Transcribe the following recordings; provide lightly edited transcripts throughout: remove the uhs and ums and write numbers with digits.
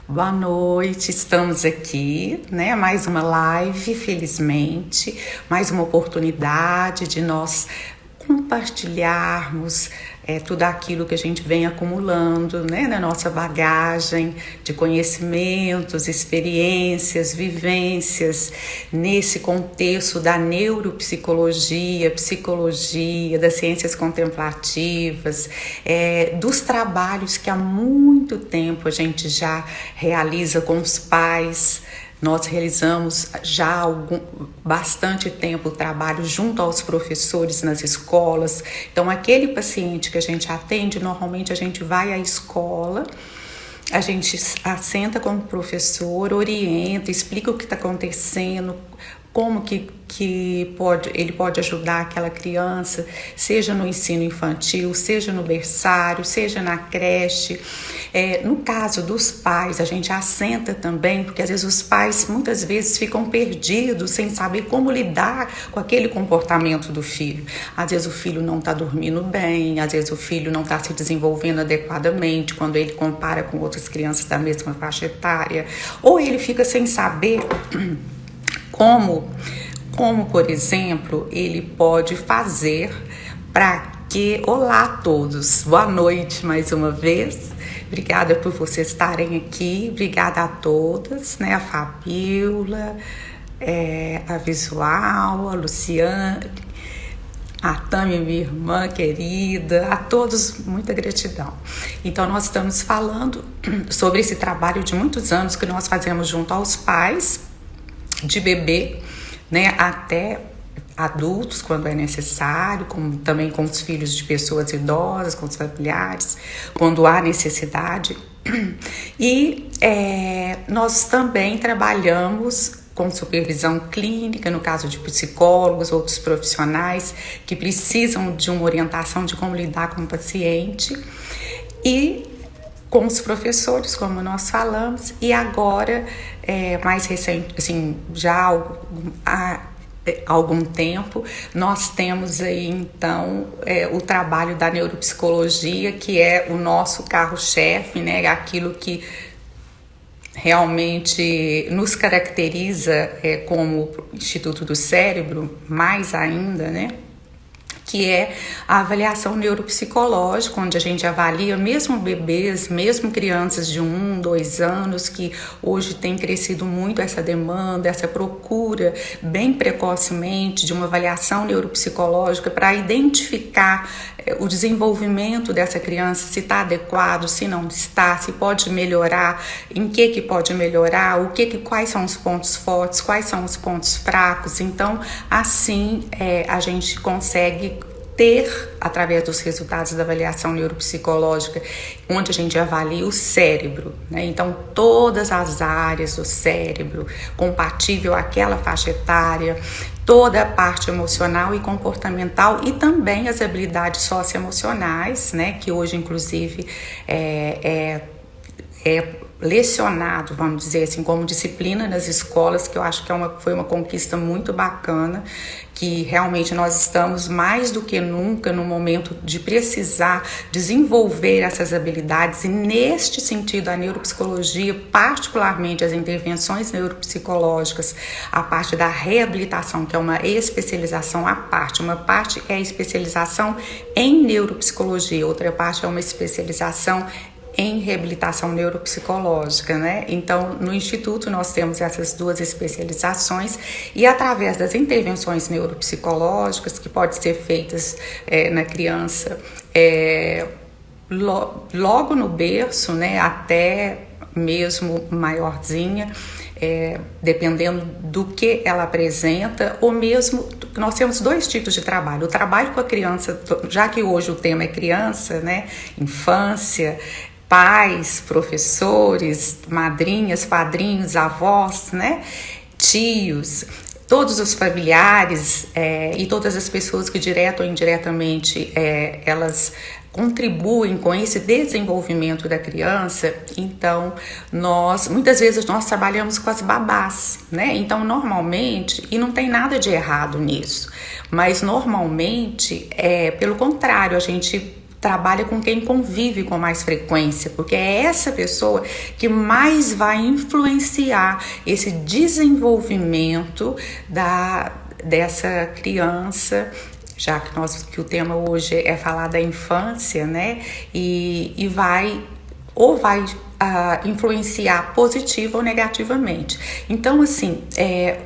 Boa noite, estamos aqui, né? Mais uma live, felizmente, mais uma oportunidade de nós compartilharmos tudo aquilo que a gente vem acumulando, né, na nossa bagagem de conhecimentos, experiências, vivências, nesse contexto da neuropsicologia, psicologia, das ciências contemplativas, dos trabalhos que há muito tempo a gente já realiza com os pais. Nós realizamos já há bastante tempo o trabalho junto aos professores nas escolas. Então, aquele paciente que a gente atende, normalmente a gente vai à escola, a gente assenta com o professor, orienta, explica o que está acontecendo, como que ele pode ajudar aquela criança, seja no ensino infantil, seja no berçário, seja na creche. No caso dos pais, a gente assenta também, porque às vezes os pais muitas vezes ficam perdidos, sem saber como lidar com aquele comportamento do filho. Às vezes o filho não está dormindo bem, às vezes o filho não está se desenvolvendo adequadamente quando ele compara com outras crianças da mesma faixa etária, ou ele fica sem saber como, por exemplo, ele pode fazer para que... Olá a todos, boa noite mais uma vez, obrigada por vocês estarem aqui, obrigada a todas, né, a Fabiola, a Visual, a Luciane, a Tami, minha irmã querida, a todos, muita gratidão. Então, nós estamos falando sobre esse trabalho de muitos anos que nós fazemos junto aos pais, de bebê, né, até adultos, quando é necessário, como também com os filhos de pessoas idosas, com os familiares, quando há necessidade. E nós também trabalhamos com supervisão clínica, no caso de psicólogos, outros profissionais que precisam de uma orientação de como lidar com o paciente, e com os professores, como nós falamos, e agora, mais recente, assim, já há algum tempo, nós temos aí, então, o trabalho da neuropsicologia, que é o nosso carro-chefe, né, aquilo que realmente nos caracteriza como Instituto do Cérebro, mais ainda, né? Que é a avaliação neuropsicológica, onde a gente avalia mesmo bebês, mesmo crianças de 1, 2 anos, que hoje tem crescido muito essa demanda, essa procura bem precocemente de uma avaliação neuropsicológica para identificar o desenvolvimento dessa criança, se está adequado, se não está, se pode melhorar, em que pode melhorar, quais são os pontos fortes, quais são os pontos fracos. Então, assim, a gente consegue ter, através dos resultados da avaliação neuropsicológica, onde a gente avalia o cérebro, né? Então, todas as áreas do cérebro, compatível àquela faixa etária, toda a parte emocional e comportamental, e também as habilidades socioemocionais, né? Que hoje, inclusive, é lecionado, vamos dizer assim, como disciplina nas escolas, que eu acho que foi uma conquista muito bacana, que realmente nós estamos mais do que nunca no momento de precisar desenvolver essas habilidades, e neste sentido a neuropsicologia, particularmente as intervenções neuropsicológicas, a parte da reabilitação, que é uma especialização à parte, uma parte é a especialização em neuropsicologia, outra parte é uma especialização em reabilitação neuropsicológica, né? Então, no Instituto nós temos essas duas especializações, e através das intervenções neuropsicológicas que podem ser feitas na criança logo no berço, né? Até mesmo maiorzinha, dependendo do que ela apresenta, ou mesmo, nós temos 2 tipos de trabalho. O trabalho com a criança, já que hoje o tema é criança, né? Infância, pais, professores, madrinhas, padrinhos, avós, né? Tios, todos os familiares e todas as pessoas que direta ou indiretamente elas contribuem com esse desenvolvimento da criança. Então, muitas vezes nós trabalhamos com as babás, né? Então, normalmente, e não tem nada de errado nisso, mas normalmente, pelo contrário, a gente trabalha com quem convive com mais frequência, porque é essa pessoa que mais vai influenciar esse desenvolvimento dessa criança, já que o tema hoje é falar da infância, né? E vai influenciar positiva ou negativamente. Então, assim,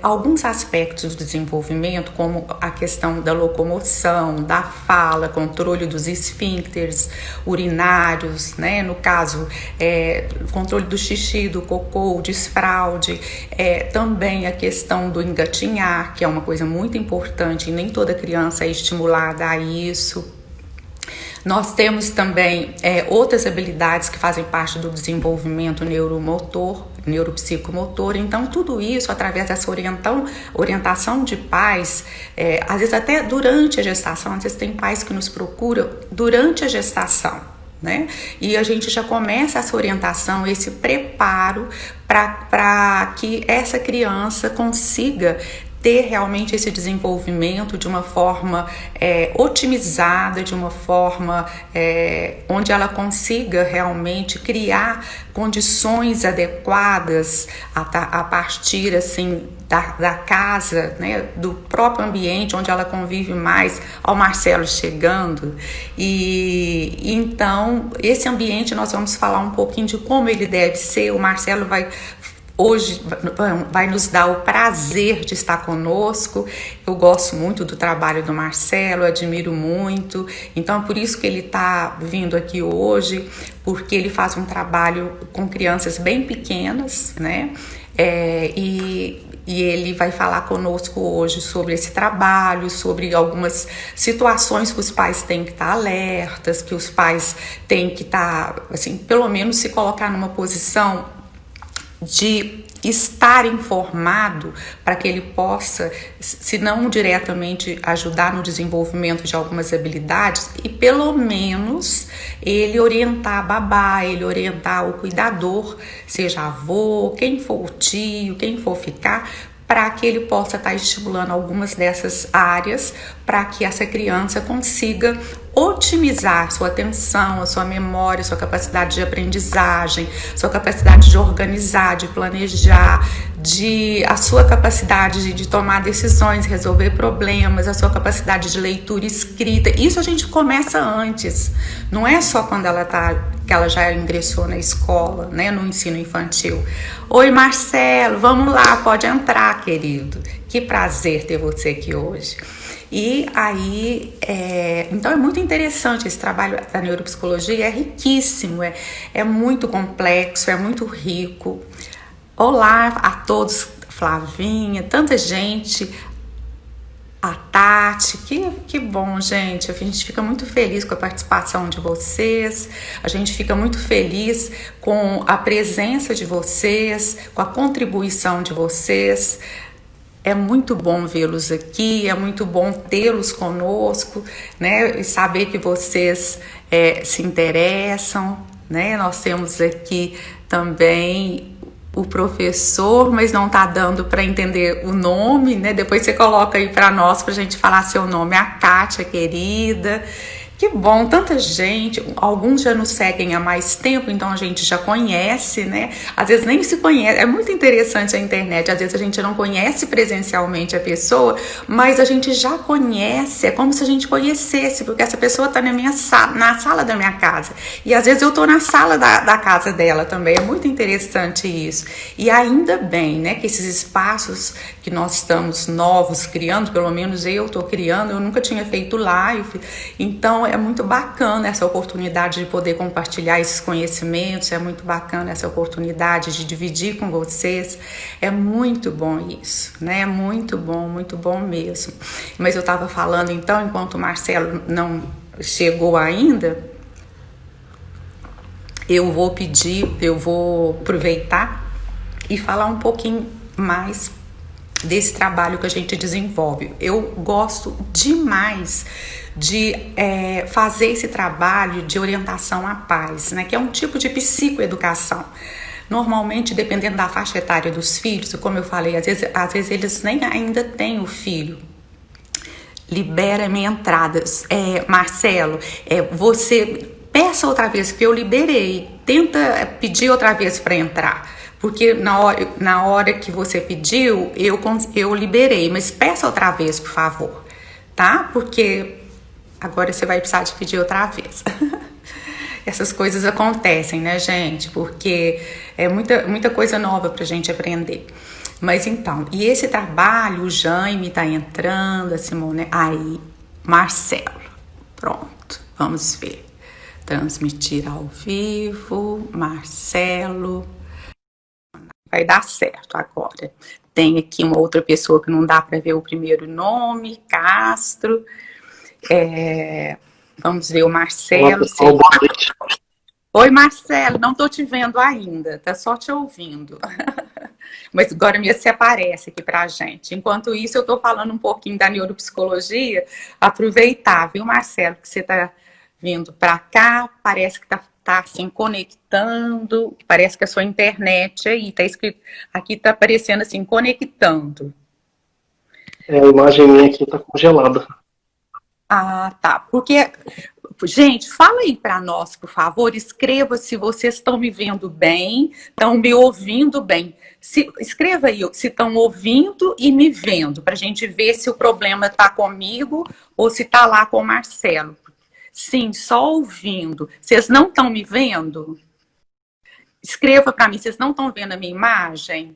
alguns aspectos do desenvolvimento, como a questão da locomoção, da fala, controle dos esfíncteres urinários, né? No caso, controle do xixi, do cocô, o desfraude, também a questão do engatinhar, que é uma coisa muito importante e nem toda criança é estimulada a isso. Nós temos também outras habilidades que fazem parte do desenvolvimento neuromotor, neuropsicomotor. Então, tudo isso, através dessa orientação de pais, às vezes até durante a gestação, às vezes tem pais que nos procuram durante a gestação, né? E a gente já começa essa orientação, esse preparo para que essa criança consiga ter realmente esse desenvolvimento de uma forma otimizada, de uma forma onde ela consiga realmente criar condições adequadas a partir assim da casa, né, do próprio ambiente onde ela convive mais, ao Marcelo chegando. E então esse ambiente nós vamos falar um pouquinho de como ele deve ser. O Marcelo hoje vai nos dar o prazer de estar conosco. Eu gosto muito do trabalho do Marcelo, admiro muito. Então é por isso que ele está vindo aqui hoje, porque ele faz um trabalho com crianças bem pequenas, né? E ele vai falar conosco hoje sobre esse trabalho, sobre algumas situações que os pais têm que estar alertas, que os pais têm que estar, assim, pelo menos se colocar numa posição de estar informado para que ele possa, se não diretamente ajudar no desenvolvimento de algumas habilidades, e pelo menos ele orientar a babá, ele orientar o cuidador, seja avô, quem for o tio, quem for ficar, para que ele possa estar estimulando algumas dessas áreas para que essa criança consiga otimizar sua atenção, a sua memória, sua capacidade de aprendizagem, sua capacidade de organizar, de planejar, a sua capacidade de tomar decisões, resolver problemas, a sua capacidade de leitura e escrita. Isso a gente começa antes, não é só quando que ela já ingressou na escola, né, no ensino infantil. Oi, Marcelo, vamos lá, pode entrar, querido. Que prazer ter você aqui hoje. E aí, então é muito interessante esse trabalho da neuropsicologia, é riquíssimo, é muito complexo, é muito rico. Olá a todos, Flavinha, tanta gente, a Tati, que bom, gente. A gente fica muito feliz com a participação de vocês, a gente fica muito feliz com a presença de vocês, com a contribuição de vocês. É muito bom vê-los aqui, é muito bom tê-los conosco, né? E saber que vocês se interessam, né? Nós temos aqui também o professor, mas não tá dando para entender o nome, né? Depois você coloca aí para nós, pra gente falar seu nome. A Kátia, querida. Que bom, tanta gente, alguns já nos seguem há mais tempo, então a gente já conhece, né? Às vezes nem se conhece, é muito interessante a internet, às vezes a gente não conhece presencialmente a pessoa, mas a gente já conhece, é como se a gente conhecesse, porque essa pessoa está na sala da minha casa, e às vezes eu estou na sala da casa dela também, é muito interessante isso. E ainda bem, né, que esses espaços que nós estamos novos criando, pelo menos eu estou criando, eu nunca tinha feito live, então é muito bacana essa oportunidade de poder compartilhar esses conhecimentos, é muito bacana essa oportunidade de dividir com vocês, é muito bom isso, né? Muito bom mesmo. Mas eu estava falando então, enquanto o Marcelo não chegou ainda, eu vou aproveitar e falar um pouquinho mais desse trabalho que a gente desenvolve. Eu gosto demais de fazer esse trabalho de orientação à paz, né, que é um tipo de psicoeducação. Normalmente, dependendo da faixa etária dos filhos, como eu falei, às vezes eles nem ainda têm o filho. Libera minha entrada. Marcelo, você peça outra vez, que eu liberei. Tenta pedir outra vez para entrar. Porque na hora que você pediu, eu liberei. Mas peça outra vez, por favor. Tá? Porque agora você vai precisar de pedir outra vez. Essas coisas acontecem, né, gente? Porque é muita coisa nova pra gente aprender. Mas então, e esse trabalho, o Jaime tá entrando, a Simone, aí, Marcelo, pronto, vamos ver. Transmitir ao vivo, Marcelo, vai dar certo agora. Tem aqui uma outra pessoa que não dá para ver o primeiro nome, Castro. Vamos ver o Marcelo. Oi, Marcelo, não estou te vendo ainda, tá só te ouvindo. Mas agora mesmo você aparece aqui pra gente. Enquanto isso, eu estou falando um pouquinho da neuropsicologia. Aproveitar, viu, Marcelo, que você está vindo para cá, parece que tá assim, conectando, parece que a sua internet aí, tá escrito, aqui tá aparecendo assim, conectando. A imagem minha aqui tá congelada. Ah, tá. Porque, gente, fala aí para nós, por favor, escreva se vocês estão me vendo bem, estão me ouvindo bem. Escreva aí se estão ouvindo e me vendo, para a gente ver se o problema está comigo ou se está lá com o Marcelo. Sim, só ouvindo. Vocês não estão me vendo? Escreva para mim, vocês não estão vendo a minha imagem?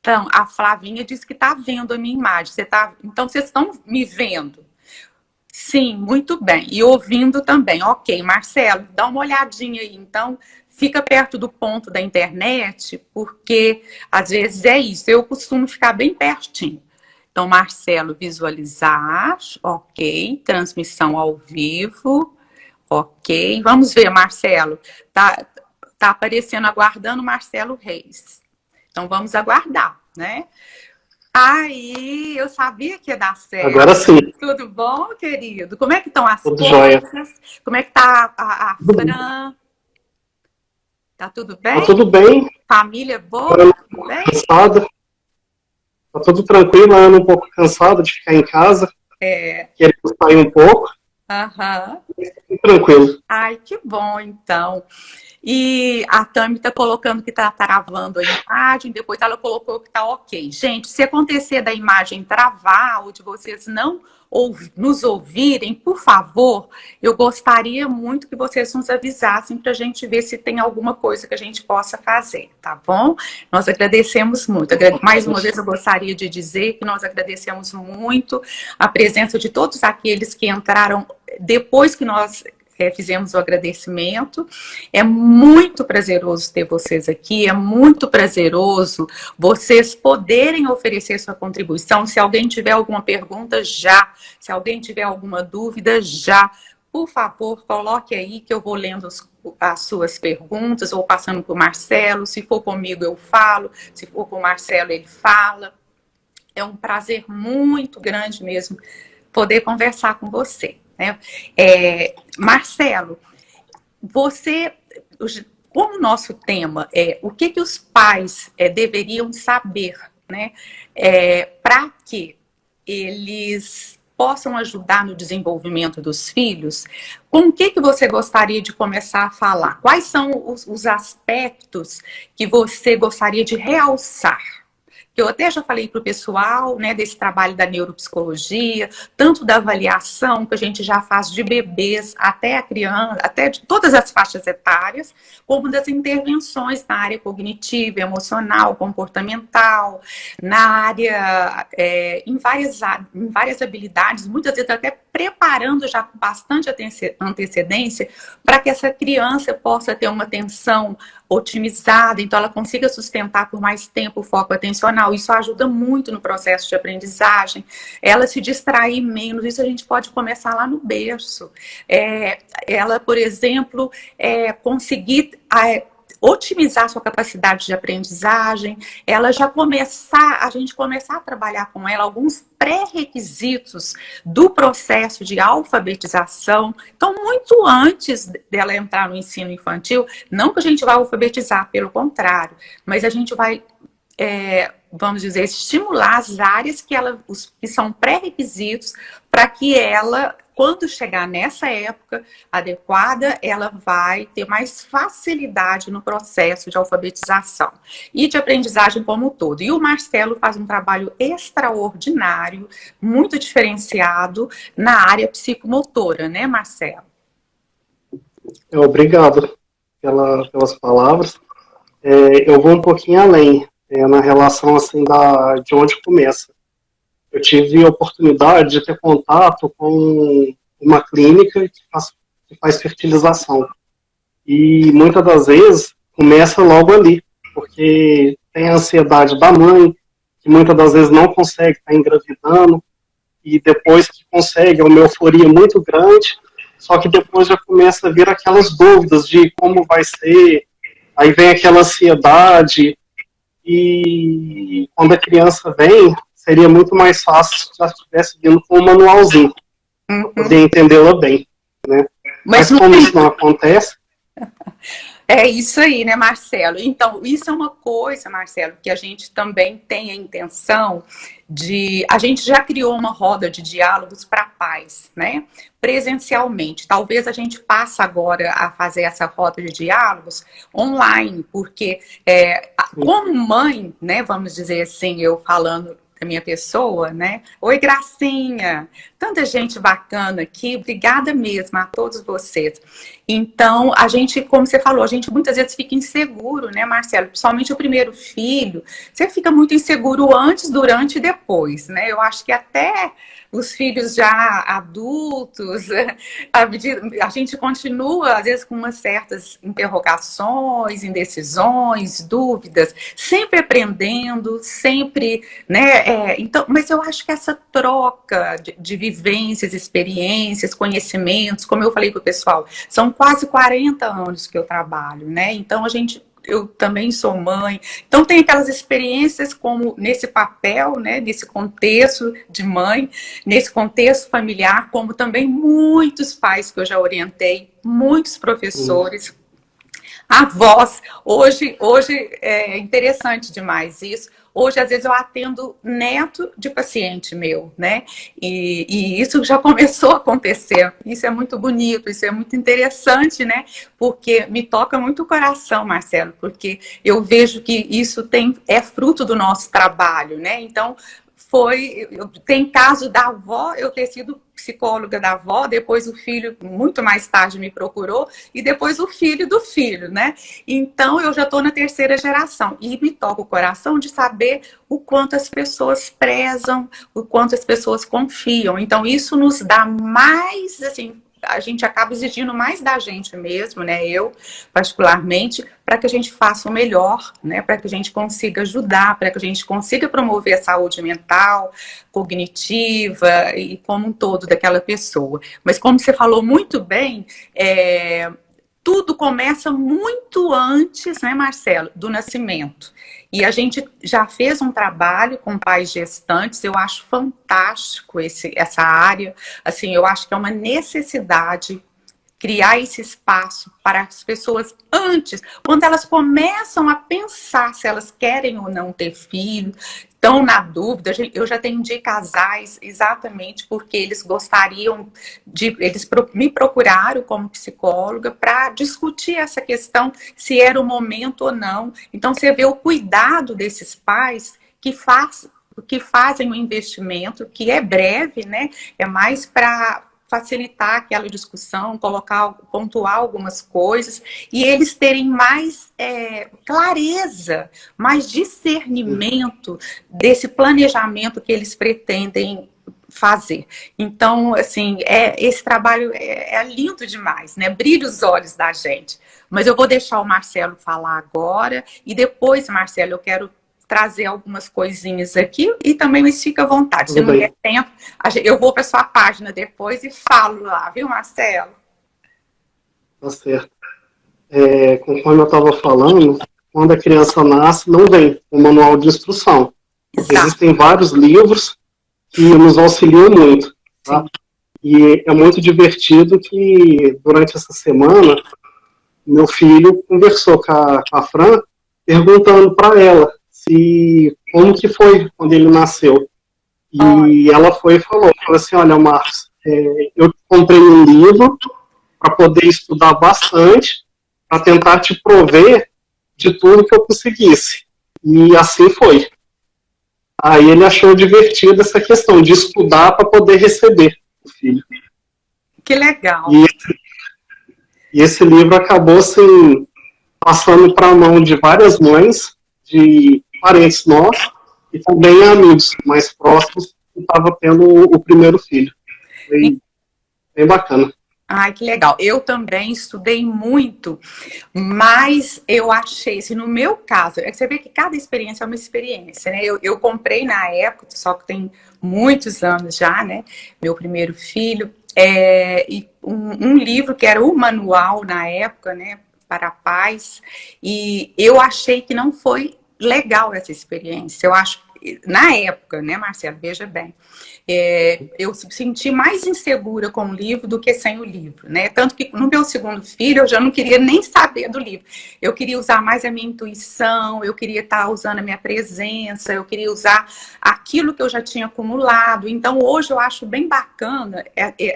Então, a Flavinha disse que está vendo a minha imagem. Então, vocês estão me vendo? Sim, muito bem. E ouvindo também. Ok, Marcelo, dá uma olhadinha aí. Então, fica perto do ponto da internet, porque às vezes é isso. Eu costumo ficar bem pertinho. Então, Marcelo, visualizar. Ok. Transmissão ao vivo. Ok. Vamos ver, Marcelo. Tá aparecendo, aguardando Marcelo Reis. Então, vamos aguardar, né? Aí, eu sabia que ia dar certo. Agora sim. Tudo bom, querido? Como é que estão as Tudo coisas? jóia. Como é que tá a Fran? Tá tudo bem? Tá tudo bem. Família boa? Tudo bem? Cansada. Tá tudo tranquilo, ando um pouco cansada de ficar em casa. Querendo sair um pouco. Aham. Tranquilo. Ai, que bom, então. E a Tami está colocando que está travando a imagem, depois ela colocou que está ok. Gente, se acontecer da imagem travar ou de vocês não nos ouvirem, por favor, eu gostaria muito que vocês nos avisassem para a gente ver se tem alguma coisa que a gente possa fazer, tá bom? Nós agradecemos muito. Mais uma vez eu gostaria de dizer que nós agradecemos muito a presença de todos aqueles que entraram depois que nós fizemos o agradecimento. É muito prazeroso ter vocês aqui, é muito prazeroso vocês poderem oferecer sua contribuição. Se alguém tiver alguma pergunta, já. Se alguém tiver alguma dúvida, já. Por favor, coloque aí que eu vou lendo as suas perguntas, ou passando para o Marcelo. Se for comigo, eu falo. Se for com o Marcelo, ele fala. É um prazer muito grande mesmo poder conversar com você. Marcelo, você, como o nosso tema é o que os pais deveriam saber, né, para que eles possam ajudar no desenvolvimento dos filhos, com o que você gostaria de começar a falar? Quais são os aspectos que você gostaria de realçar? Eu até já falei para o pessoal, né, desse trabalho da neuropsicologia, tanto da avaliação que a gente já faz de bebês até a criança, até de todas as faixas etárias, como das intervenções na área cognitiva, emocional, comportamental, na área, em várias habilidades, muitas vezes até preparando já com bastante antecedência para que essa criança possa ter uma atenção otimizada, então ela consiga sustentar por mais tempo o foco atencional. Isso ajuda muito no processo de aprendizagem. Ela se distrair menos, isso a gente pode começar lá no berço. Ela, por exemplo, conseguir otimizar sua capacidade de aprendizagem, ela já a gente começar a trabalhar com ela alguns pré-requisitos do processo de alfabetização. Então, muito antes dela entrar no ensino infantil, não que a gente vai alfabetizar, pelo contrário, mas a gente vai vamos dizer, estimular as áreas que são pré-requisitos para que ela, quando chegar nessa época adequada, ela vai ter mais facilidade no processo de alfabetização e de aprendizagem como um todo. E o Marcelo faz um trabalho extraordinário, muito diferenciado na área psicomotora, né, Marcelo? Obrigado pelas palavras. Eu vou um pouquinho além, na relação assim, de onde começa. Eu tive a oportunidade de ter contato com uma clínica que faz fertilização. E muitas das vezes começa logo ali, porque tem a ansiedade da mãe, que muitas das vezes não consegue estar engravidando, e depois que consegue, é uma euforia muito grande, só que depois já começa a vir aquelas dúvidas de como vai ser, aí vem aquela ansiedade, e quando a criança vem, seria muito mais fácil se já estivesse vindo com um manualzinho, para poder entendê-la bem, né? Mas como isso não acontece... É isso aí, né, Marcelo? Então, isso é uma coisa, Marcelo, que a gente também tem a intenção de... A gente já criou uma roda de diálogos para pais, né? Presencialmente. Talvez a gente passe agora a fazer essa roda de diálogos online, porque como mãe, né, vamos dizer assim, eu falando da minha pessoa, né? Oi, Gracinha! Tanta gente bacana aqui, obrigada mesmo a todos vocês. Então, a gente, como você falou, a gente muitas vezes fica inseguro, né, Marcelo? Principalmente o primeiro filho, você fica muito inseguro antes, durante e depois, né? Eu acho que até os filhos já adultos, a gente continua, às vezes, com umas certas interrogações, indecisões, dúvidas, sempre aprendendo, sempre, né? Então, mas eu acho que essa troca de vivências, experiências, conhecimentos, como eu falei para o pessoal, são quase 40 anos que eu trabalho, né? Então, eu também sou mãe, então tem aquelas experiências como nesse papel, né, nesse contexto de mãe, nesse contexto familiar, como também muitos pais que eu já orientei, muitos professores, avós. Hoje é interessante demais isso. Hoje, às vezes, eu atendo neto de paciente meu, né? E isso já começou a acontecer. Isso é muito bonito, isso é muito interessante, né? Porque me toca muito o coração, Marcelo, porque eu vejo que isso é fruto do nosso trabalho, né? Então, tem caso da avó, eu ter sido psicóloga da avó, depois o filho, muito mais tarde, me procurou, e depois o filho do filho, né? Então, eu já estou na terceira geração, e me toca o coração de saber o quanto as pessoas prezam, o quanto as pessoas confiam. Então, isso nos dá mais, assim, a gente acaba exigindo mais da gente mesmo, né? Eu, particularmente, para que a gente faça o melhor, né? Para que a gente consiga ajudar, para que a gente consiga promover a saúde mental, cognitiva e como um todo daquela pessoa. Mas como você falou muito bem, tudo começa muito antes, né, Marcelo, do nascimento. E a gente já fez um trabalho com pais gestantes, eu acho fantástico essa área, assim, eu acho que é uma necessidade criar esse espaço para as pessoas antes, quando elas começam a pensar se elas querem ou não ter filho, estão na dúvida. Eu já atendi casais exatamente porque eles gostariam eles me procuraram como psicóloga para discutir essa questão, se era o momento ou não. Então você vê o cuidado desses pais que fazem um investimento que é breve, né? É mais para facilitar aquela discussão, pontuar algumas coisas, e eles terem mais clareza, mais discernimento desse planejamento que eles pretendem fazer. Então, assim, esse trabalho é lindo demais, né? Brilha os olhos da gente. Mas eu vou deixar o Marcelo falar agora, e depois, Marcelo, eu quero trazer algumas coisinhas aqui e também me fica à vontade. Se não der tempo, eu vou para sua página depois e falo lá, viu, Marcelo? Tá certo. Conforme eu estava falando, quando a criança nasce, não vem o manual de instrução. Exato. Existem vários livros que nos auxiliam muito. Tá? E é muito divertido que, durante essa semana, meu filho conversou com a Fran, perguntando para ela se como que foi quando ele nasceu. E ela foi e falou assim, olha, Marcos, eu comprei um livro para poder estudar bastante, para tentar te prover de tudo que eu conseguisse. E assim foi. Aí ele achou divertido essa questão de estudar para poder receber o filho. Que legal. E esse livro acabou assim, passando para a mão de várias mães, de parentes nossos, e também amigos mais próximos que estavam tendo o primeiro filho. Foi bem bacana. Ai, que legal. Eu também estudei muito, mas eu achei, assim, no meu caso, é que você vê que cada experiência é uma experiência, né? Eu comprei na época, só que tem muitos anos já, né? Meu primeiro filho, e um livro que era o manual na época, né? Para pais, e eu achei que não foi legal essa experiência. Eu acho, na época, né, Marcelo? Veja bem. Eu me senti mais insegura com o livro do que sem o livro, né? Tanto que no meu segundo filho eu já não queria nem saber do livro. Eu queria usar mais a minha intuição, eu queria estar usando a minha presença, eu queria usar aquilo que eu já tinha acumulado. Então hoje eu acho bem bacana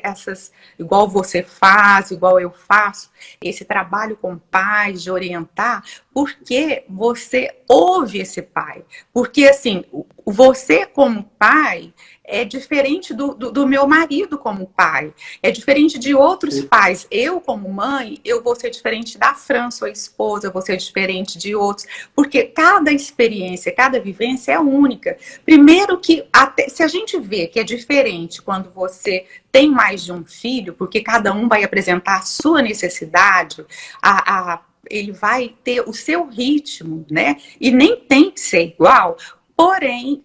essas, igual você faz, igual eu faço, esse trabalho com pais, de orientar, porque você ouve esse pai. Porque assim, você como pai é diferente do meu marido como pai, é diferente de outros pais. Eu, como mãe, eu vou ser diferente da Fran, sua esposa, eu vou ser diferente de outros, porque cada experiência, cada vivência é única. Primeiro que, até, se a gente vê que é diferente quando você tem mais de um filho, porque cada um vai apresentar a sua necessidade, ele vai ter o seu ritmo, né? E nem tem que ser igual, porém,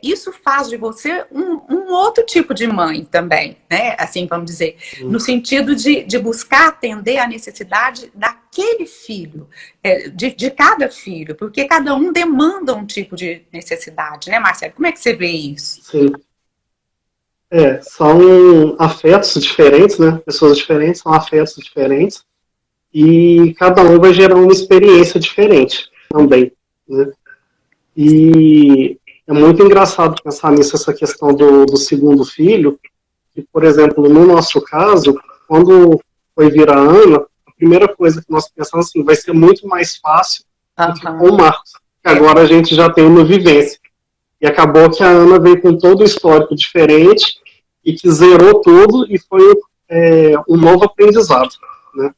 isso faz de você um outro tipo de mãe também, né? Assim, vamos dizer, no sentido de buscar atender a necessidade daquele filho, de cada filho, porque cada um demanda um tipo de necessidade, né, Marcelo? Como é que você vê isso? Sim. São afetos diferentes, né? Pessoas diferentes, são afetos diferentes, e cada um vai gerar uma experiência diferente também, né? E é muito engraçado pensar nisso, essa questão do segundo filho, que, por exemplo, no nosso caso, quando foi vir a Ana, a primeira coisa que nós pensamos assim, vai ser muito mais fácil do que com o Marcos, que agora a gente já tem uma vivência. E acabou que a Ana veio com todo o histórico diferente e que zerou tudo e foi um novo aprendizado, né?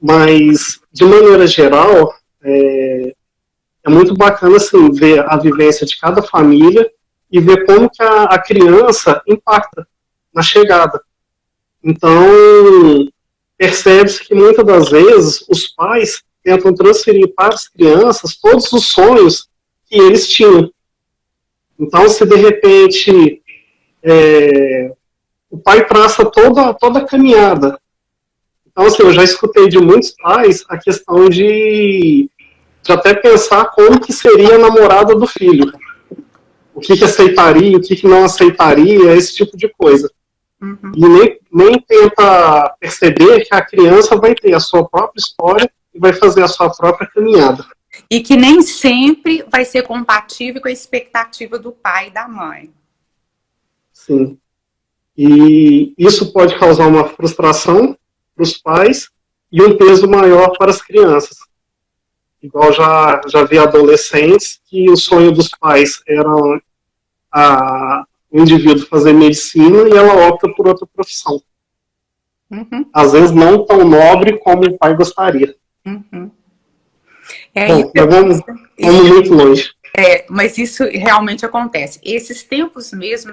Mas, de maneira geral, é muito bacana assim, ver a vivência de cada família e ver como que a criança impacta na chegada. Então, percebe-se que muitas das vezes os pais tentam transferir para as crianças todos os sonhos que eles tinham. Então, se de repente o pai traça toda a caminhada. Então, assim, eu já escutei de muitos pais a questão de até pensar como que seria a namorada do filho. O que aceitaria, o que não aceitaria, esse tipo de coisa. Uhum. E nem tenta perceber que a criança vai ter a sua própria história e vai fazer a sua própria caminhada. E que nem sempre vai ser compatível com a expectativa do pai e da mãe. Sim. E isso pode causar uma frustração para os pais e um peso maior para as crianças. Igual já vi adolescentes que o sonho dos pais era o indivíduo fazer medicina e ela opta por outra profissão. Uhum. Às vezes não tão nobre como o pai gostaria. Uhum. Bom, vamos muito longe. Mas isso realmente acontece. Esses tempos mesmo,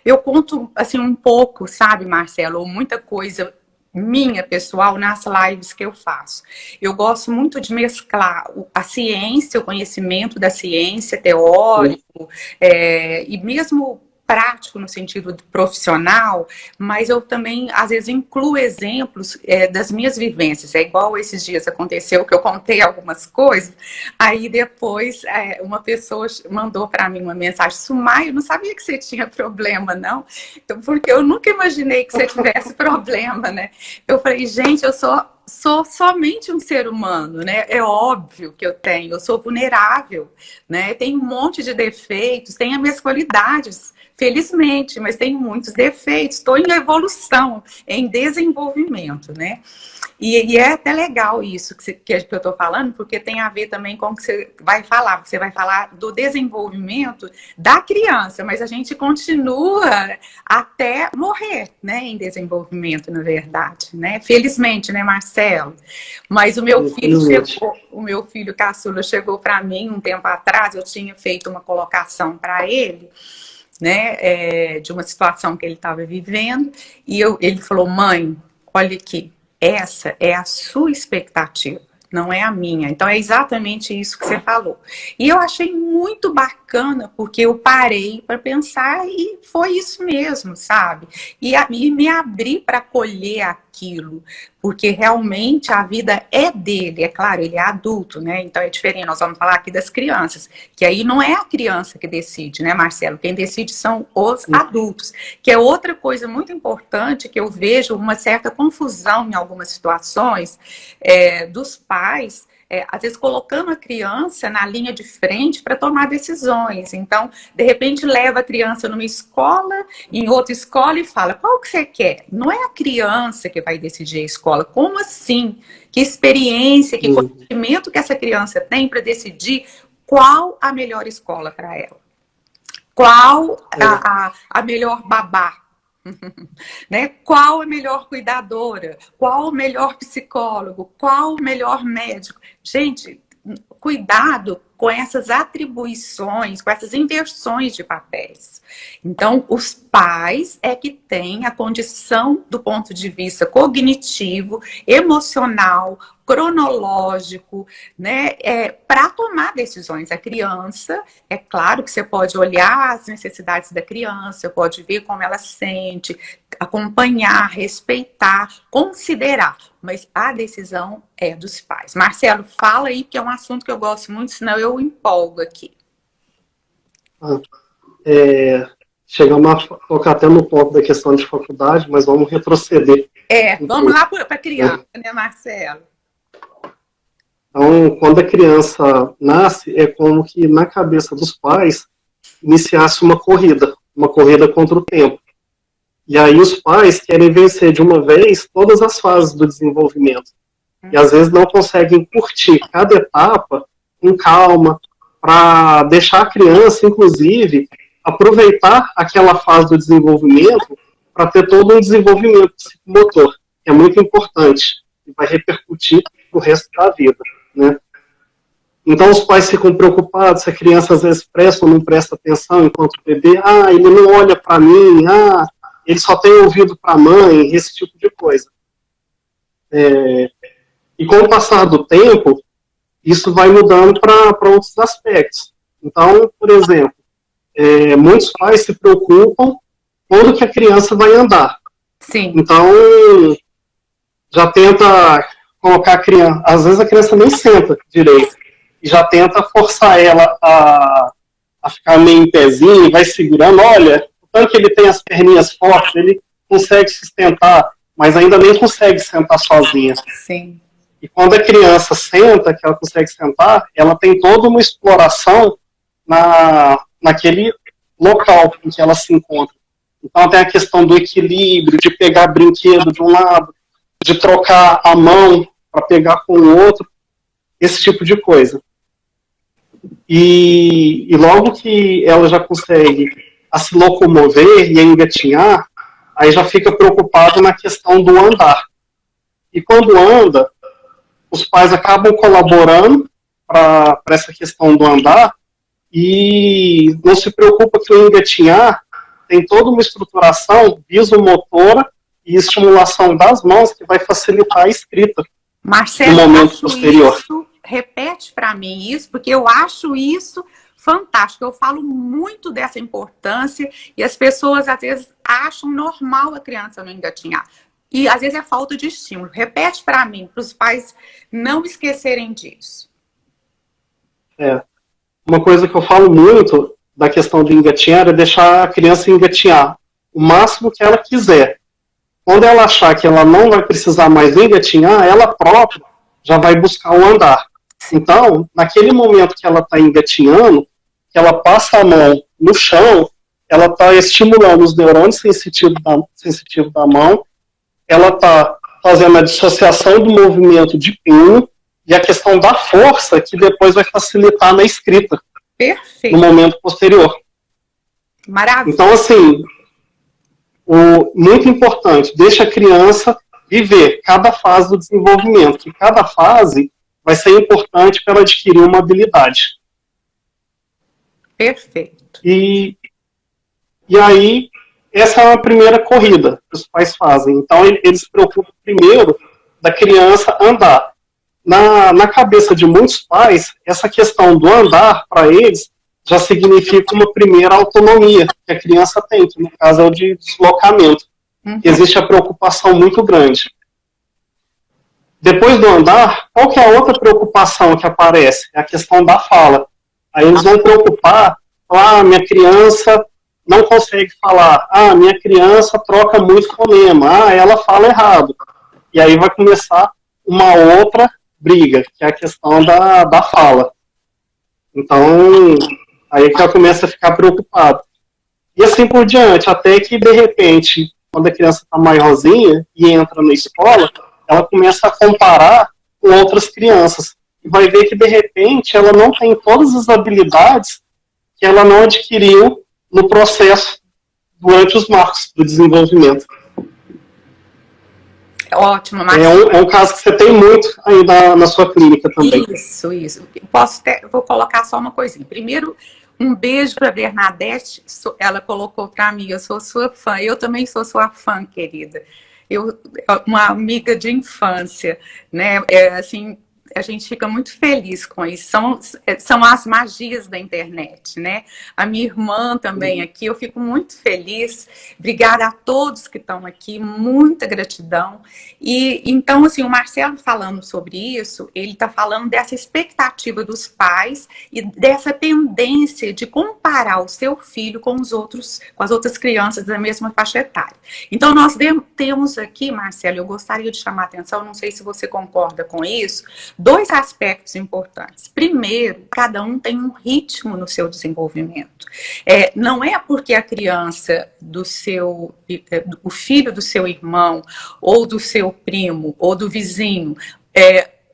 eu conto assim um pouco, sabe, Marcelo, ou muita coisa minha pessoal nas lives que eu faço. Eu gosto muito de mesclar a ciência, o conhecimento da ciência, teórico, e mesmo prático no sentido profissional, mas eu também, às vezes, incluo exemplos das minhas vivências. É igual esses dias aconteceu que eu contei algumas coisas, aí depois uma pessoa mandou para mim uma mensagem: Sumai, eu não sabia que você tinha problema, não. Então, porque eu nunca imaginei que você tivesse problema, né? Eu falei, gente, eu sou sou somente um ser humano, né? É óbvio que eu sou vulnerável, né? Tenho um monte de defeitos, tenho as minhas qualidades, felizmente, mas tenho muitos defeitos. Estou em evolução, em desenvolvimento, né? E é até legal isso que eu estou falando, porque tem a ver também com o que você vai falar. Você vai falar do desenvolvimento da criança, mas a gente continua até morrer, né, em desenvolvimento, na verdade, né? Felizmente, né, Marcelo? Mas o meu filho caçula chegou para mim um tempo atrás, eu tinha feito uma colocação para ele, né, de uma situação que ele estava vivendo, e ele falou: mãe, olha aqui, essa é a sua expectativa, não é a minha. Então é exatamente isso que você falou. E eu achei muito bacana, porque eu parei para pensar e foi isso mesmo, sabe? E me abri para acolher aquilo, porque realmente a vida é dele. É claro, ele é adulto, né? Então é diferente. Nós vamos falar aqui das crianças, que aí não é a criança que decide, né, Marcelo? Quem decide são os adultos, que é outra coisa muito importante, que eu vejo uma certa confusão em algumas situações dos pais, às vezes colocando a criança na linha de frente para tomar decisões. Então, de repente, leva a criança numa escola, em outra escola, e fala: qual que você quer? Não é a criança que vai decidir a escola. Como assim? Que experiência, que conhecimento que essa criança tem para decidir qual a melhor escola para ela? Qual a melhor babá? Né? Qual a melhor cuidadora? Qual o melhor psicólogo? Qual o melhor médico? Gente, cuidado com essas atribuições, com essas inversões de papéis. Então, os pais é que têm a condição do ponto de vista cognitivo, emocional, cronológico, né, para tomar decisões. A criança, é claro que você pode olhar as necessidades da criança, pode ver como ela sente, acompanhar, respeitar, considerar, mas a decisão é dos pais. Marcelo, fala aí, porque é um assunto que eu gosto muito, senão eu empolgo aqui. Chegamos a colocar até no ponto da questão de faculdade, mas vamos retroceder. Vamos lá para a criança, né, Marcelo? Então, quando a criança nasce, é como que na cabeça dos pais iniciasse uma corrida contra o tempo. E aí os pais querem vencer de uma vez todas as fases do desenvolvimento. E às vezes não conseguem curtir cada etapa com calma, para deixar a criança, inclusive, aproveitar aquela fase do desenvolvimento para ter todo um desenvolvimento psicomotor, que é muito importante e vai repercutir no resto da vida, né? Então os pais ficam preocupados se a criança às vezes presta ou não presta atenção enquanto bebê. Ele não olha para mim, ele só tem ouvido para a mãe, esse tipo de coisa. E com o passar do tempo, isso vai mudando para outros aspectos. Então, por exemplo, muitos pais se preocupam quando que a criança vai andar. Sim. Então, já tenta colocar a criança, às vezes a criança nem senta direito, e já tenta forçar ela a ficar meio em pezinho, e vai segurando. Olha, tanto que ele tem as perninhas fortes, ele consegue sustentar, mas ainda nem consegue sentar sozinha. Sim. E quando a criança senta, que ela consegue sentar, ela tem toda uma exploração naquele local em que ela se encontra. Então tem a questão do equilíbrio, de pegar brinquedo de um lado, de trocar a mão para pegar com o outro, esse tipo de coisa. E logo que ela já consegue se locomover e engatinhar, aí já fica preocupado na questão do andar. E quando anda, os pais acabam colaborando para essa questão do andar e não se preocupa que o engatinhar tem toda uma estruturação visomotora e estimulação das mãos que vai facilitar a escrita. Marcelo, no momento posterior. Repete para mim isso, porque eu acho isso fantástico. Eu falo muito dessa importância e as pessoas às vezes acham normal a criança não engatinhar. E às vezes é falta de estímulo. Repete para mim, para os pais não esquecerem disso. Uma coisa que eu falo muito da questão de engatinhar é deixar a criança engatinhar o máximo que ela quiser. Quando ela achar que ela não vai precisar mais engatinhar, ela própria já vai buscar o andar. Então, naquele momento que ela está engatinhando, que ela passa a mão no chão, ela está estimulando os neurônios sensitivos da mão, ela está fazendo a dissociação do movimento de punho e a questão da força, que depois vai facilitar na escrita. Perfeito. No momento posterior. Maravilha. Então, assim, muito importante, deixa a criança viver cada fase do desenvolvimento, que cada fase vai ser importante para ela adquirir uma habilidade. Perfeito. E aí, essa é a primeira corrida que os pais fazem. Então, eles se preocupam primeiro da criança andar. Na cabeça de muitos pais, essa questão do andar, para eles, já significa uma primeira autonomia que a criança tem, que no caso é o de deslocamento. Existe a preocupação muito grande. Depois do andar, qual que é a outra preocupação que aparece? É a questão da fala. Aí eles vão preocupar, minha criança não consegue falar, minha criança troca muito fonema, ela fala errado. E aí vai começar uma outra briga, que é a questão da fala. Então, aí que ela começa a ficar preocupada. E assim por diante, até que, de repente, quando a criança está maiorzinha e entra na escola, ela começa a comparar com outras crianças. E vai ver que, de repente, ela não tem todas as habilidades que ela não adquiriu no processo durante os marcos do desenvolvimento. Ótimo, Marcelo. É um caso que você tem muito aí na sua clínica também. Isso. Vou colocar só uma coisinha. Primeiro, um beijo para a Bernadette. Ela colocou para mim, eu sou sua fã. Eu também sou sua fã, querida. Uma amiga de infância, né? Assim, a gente fica muito feliz com isso. São as magias da internet, né? A minha irmã também aqui, eu fico muito feliz. Obrigada a todos que estão aqui, muita gratidão. E então, assim, o Marcelo falando sobre isso, ele está falando dessa expectativa dos pais e dessa tendência de comparar o seu filho com as outras crianças da mesma faixa etária. Então, nós temos aqui, Marcelo, eu gostaria de chamar a atenção, não sei se você concorda com isso, dois aspectos importantes. Primeiro, cada um tem um ritmo no seu desenvolvimento. Não é porque a criança o filho do seu irmão, ou do seu primo, ou do vizinho,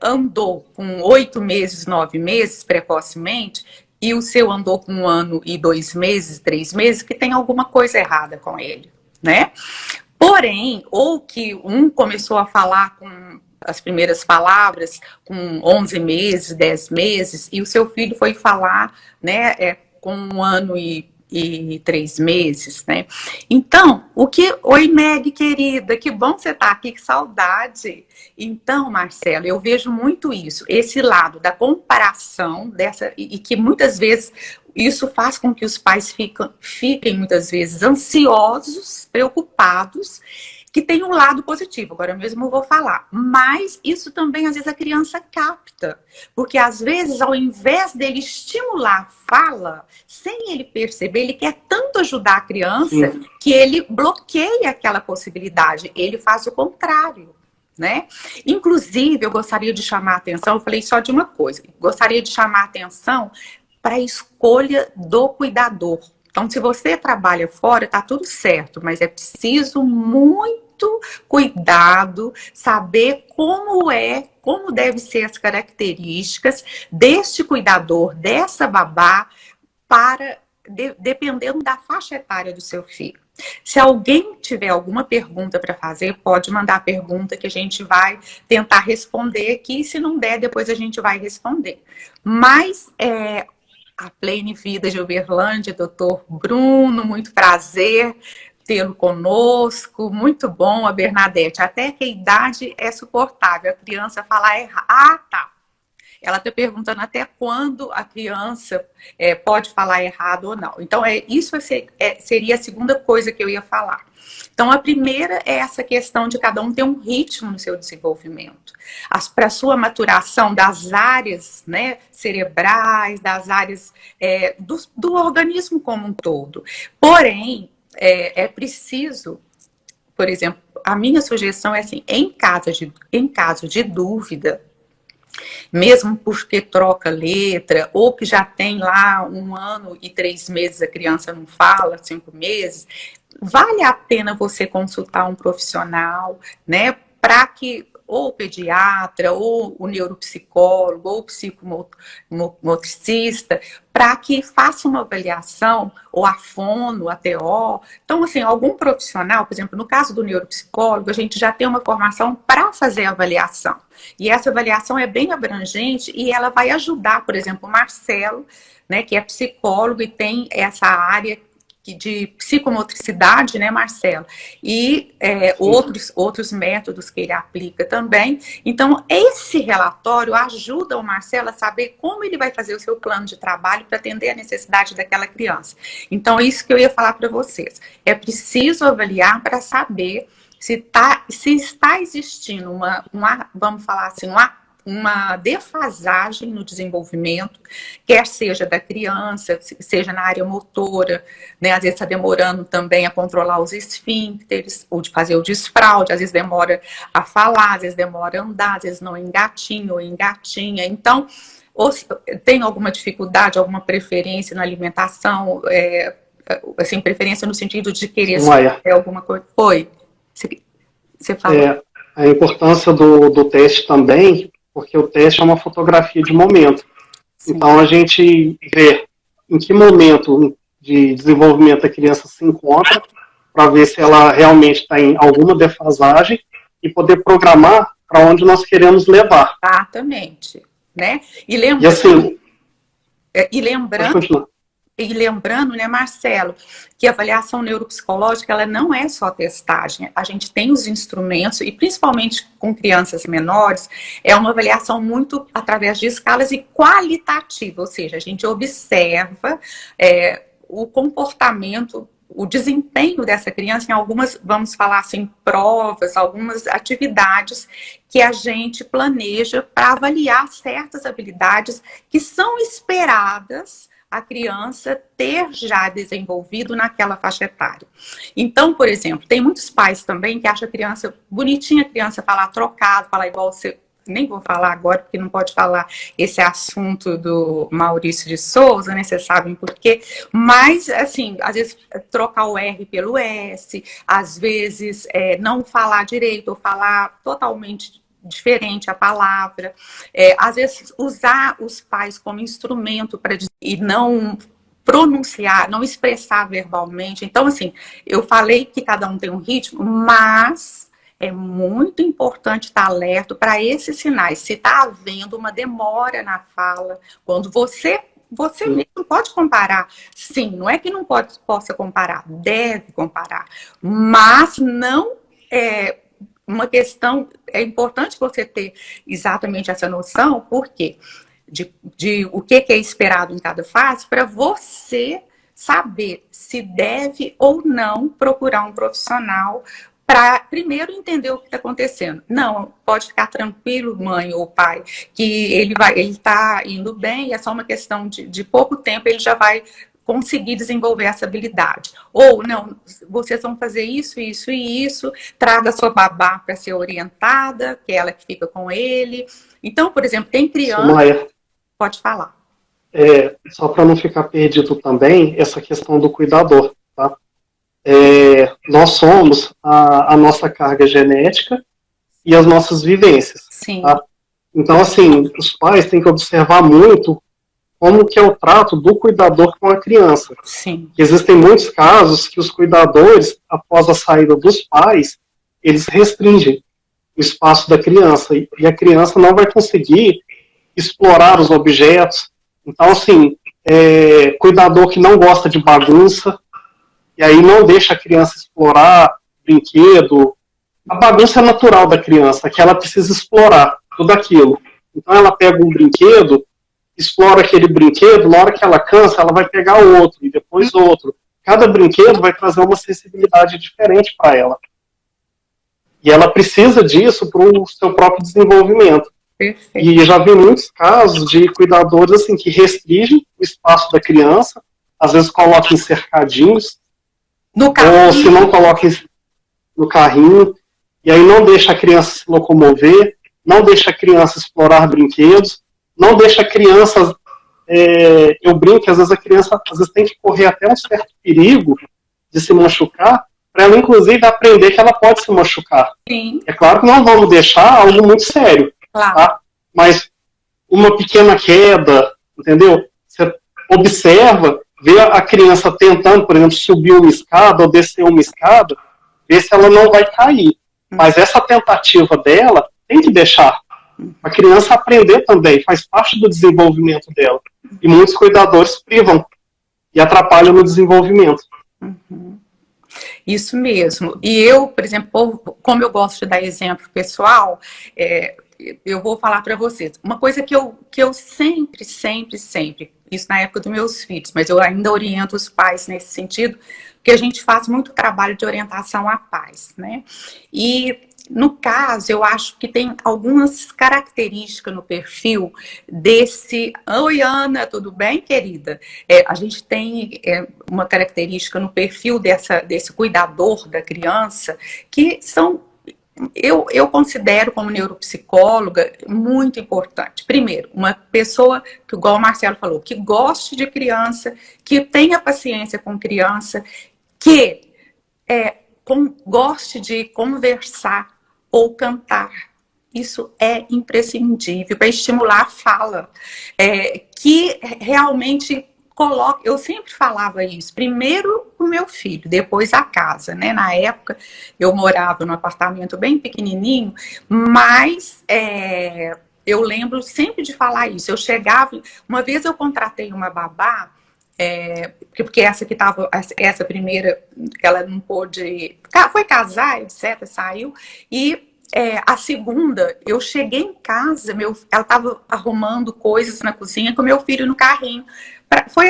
andou com 8 meses, 9 meses, precocemente, e o seu andou com 1 ano e 2 meses, 3 meses, que tem alguma coisa errada com ele, né? Porém, ou que um começou a falar com as primeiras palavras com 11 meses, 10 meses, e o seu filho foi falar, né, com 1 ano e 3 meses, né? Então, Oi, Meg, querida, que bom você estar aqui, que saudade. Então, Marcelo, eu vejo muito isso, esse lado da comparação, e que muitas vezes isso faz com que os pais fiquem muitas vezes ansiosos, preocupados, que tem um lado positivo, agora mesmo eu vou falar. Mas isso também, às vezes, a criança capta. Porque, às vezes, ao invés dele estimular a fala, sem ele perceber, ele quer tanto ajudar a criança que ele bloqueia aquela possibilidade. Ele faz o contrário, né? Inclusive, eu gostaria de chamar a atenção, eu falei só de uma coisa, gostaria de chamar a atenção para a escolha do cuidador. Então, se você trabalha fora, tá tudo certo, mas é preciso muito cuidado, saber como deve ser as características deste cuidador, dessa babá, dependendo da faixa etária do seu filho. Se alguém tiver alguma pergunta para fazer, pode mandar a pergunta que a gente vai tentar responder aqui. Se não der, depois a gente vai responder. Mas a Plane Vida de Uberlândia, doutor Bruno, muito prazer tê-lo conosco, muito bom. A Bernadette, até que a idade é suportável, a criança falar errado. Tá. Ela está perguntando até quando a criança pode falar errado ou não. Então, isso seria a segunda coisa que eu ia falar. Então, a primeira é essa questão de cada um ter um ritmo no seu desenvolvimento. Para a sua maturação das áreas, né, cerebrais, das áreas do organismo como um todo. Porém, é preciso por exemplo, a minha sugestão é assim, em caso de dúvida, mesmo porque troca letra, ou que já tem lá 1 ano e 3 meses a criança não fala, 5 meses, vale a pena você consultar um profissional, né, para que ou o pediatra, ou o neuropsicólogo, ou o psicomotricista, para que faça uma avaliação, ou a fono, a TO. Então, assim, algum profissional, por exemplo, no caso do neuropsicólogo, a gente já tem uma formação para fazer a avaliação. E essa avaliação é bem abrangente e ela vai ajudar, por exemplo, o Marcelo, né, que é psicólogo e tem essa área de psicomotricidade, né, Marcelo? E outros métodos que ele aplica também. Então, esse relatório ajuda o Marcelo a saber como ele vai fazer o seu plano de trabalho para atender a necessidade daquela criança. Então, isso que eu ia falar para vocês. É preciso avaliar para saber se está existindo vamos falar assim, uma defasagem no desenvolvimento, quer seja da criança, seja na área motora, né? Às vezes está demorando também a controlar os esfíncteres, ou de fazer o desfraude, às vezes demora a falar, às vezes demora a andar, às vezes não engatinha ou engatinha. Então, ou tem alguma dificuldade, alguma preferência na alimentação, assim, preferência no sentido de querer alguma coisa. Foi? Você falou. A importância do teste também, porque o teste é uma fotografia de momento. Sim. Então, a gente vê em que momento de desenvolvimento a criança se encontra, para ver se ela realmente está em alguma defasagem e poder programar para onde nós queremos levar. Exatamente. Né? E lembrando, né, Marcelo, que a avaliação neuropsicológica, ela não é só testagem. A gente tem os instrumentos, e principalmente com crianças menores, é uma avaliação muito através de escalas e qualitativa, ou seja, a gente observa o comportamento, o desempenho dessa criança em algumas, vamos falar assim, provas, algumas atividades que a gente planeja para avaliar certas habilidades que são esperadas a criança ter já desenvolvido naquela faixa etária. Então, por exemplo, tem muitos pais também que acham a criança bonitinha, a criança falar trocado, falar igual você. Nem vou falar agora, porque não pode falar esse assunto do Maurício de Souza, né? Vocês sabem por quê. Mas, assim, às vezes trocar o R pelo S, às vezes não falar direito ou falar totalmente diferente a palavra, às vezes usar os pais como instrumento para dizer e não pronunciar, não expressar verbalmente. Então, assim, eu falei que cada um tem um ritmo, mas é muito importante estar alerta para esses sinais. Se está havendo uma demora na fala, quando você mesmo pode comparar. Sim, não é que não possa comparar, deve comparar, mas não uma questão, é importante você ter exatamente essa noção, porque de o que é esperado em cada fase, para você saber se deve ou não procurar um profissional para primeiro entender o que está acontecendo. Não, pode ficar tranquilo, mãe ou pai, que ele está indo bem, é só uma questão de pouco tempo, ele já vai conseguir desenvolver essa habilidade. Ou, não, vocês vão fazer isso, isso e isso, traga sua babá para ser orientada, que é ela que fica com ele. Então, por exemplo, tem criança... Maia, pode falar. Só para não ficar perdido também, essa questão do cuidador, tá? Nós somos a nossa carga genética e as nossas vivências. Sim. Tá? Então, assim, os pais têm que observar muito como que é o trato do cuidador com a criança. Sim. Existem muitos casos que os cuidadores, após a saída dos pais, eles restringem o espaço da criança e a criança não vai conseguir explorar os objetos. Então, assim, cuidador que não gosta de bagunça, e aí não deixa a criança explorar brinquedo. A bagunça é natural da criança, que ela precisa explorar tudo aquilo. Então ela pega um brinquedo, explora aquele brinquedo, na hora que ela cansa, ela vai pegar outro, e depois outro. Cada brinquedo vai trazer uma sensibilidade diferente para ela. E ela precisa disso para o seu próprio desenvolvimento. Perfeito. E já vi muitos casos de cuidadores assim, que restringem o espaço da criança, às vezes colocam em cercadinhos, no carrinho, ou se não colocam no carrinho, e aí não deixa a criança se locomover, não deixa a criança explorar brinquedos, não deixa a criança... eu brinco que às vezes a criança tem que correr até um certo perigo de se machucar, para ela, inclusive, aprender que ela pode se machucar. Sim. É claro que não vamos deixar algo muito sério, Claro. tá? Mas uma pequena queda, entendeu? Você observa, vê a criança tentando, por exemplo, subir uma escada ou descer uma escada, vê se ela não vai cair. Mas essa tentativa dela tem que deixar a criança aprender também, faz parte do desenvolvimento dela. E muitos cuidadores privam e atrapalham no desenvolvimento. Uhum. Isso mesmo. E eu, por exemplo, como eu gosto de dar exemplo pessoal, eu vou falar para vocês. Uma coisa que eu sempre, isso na época dos meus filhos, mas eu ainda oriento os pais nesse sentido, porque a gente faz muito trabalho de orientação a pais, né? E no caso, eu acho que tem algumas características no perfil desse... Oi, Ana, tudo bem, querida? A gente tem uma característica no perfil desse cuidador da criança que são... Eu considero como neuropsicóloga muito importante. Primeiro, uma pessoa que, igual o Marcelo falou, que goste de criança, que tenha paciência com criança, que goste de conversar ou cantar. Isso é imprescindível para estimular a fala. Que realmente coloque... Eu sempre falava isso. Primeiro o meu filho, depois a casa, né? Na época eu morava num apartamento bem pequenininho, mas eu lembro sempre de falar isso. Eu chegava... Uma vez eu contratei uma babá, porque essa que estava, essa primeira, ela não pôde, foi casar, etc, saiu, e a segunda, eu cheguei em casa, ela estava arrumando coisas na cozinha com meu filho no carrinho. Foi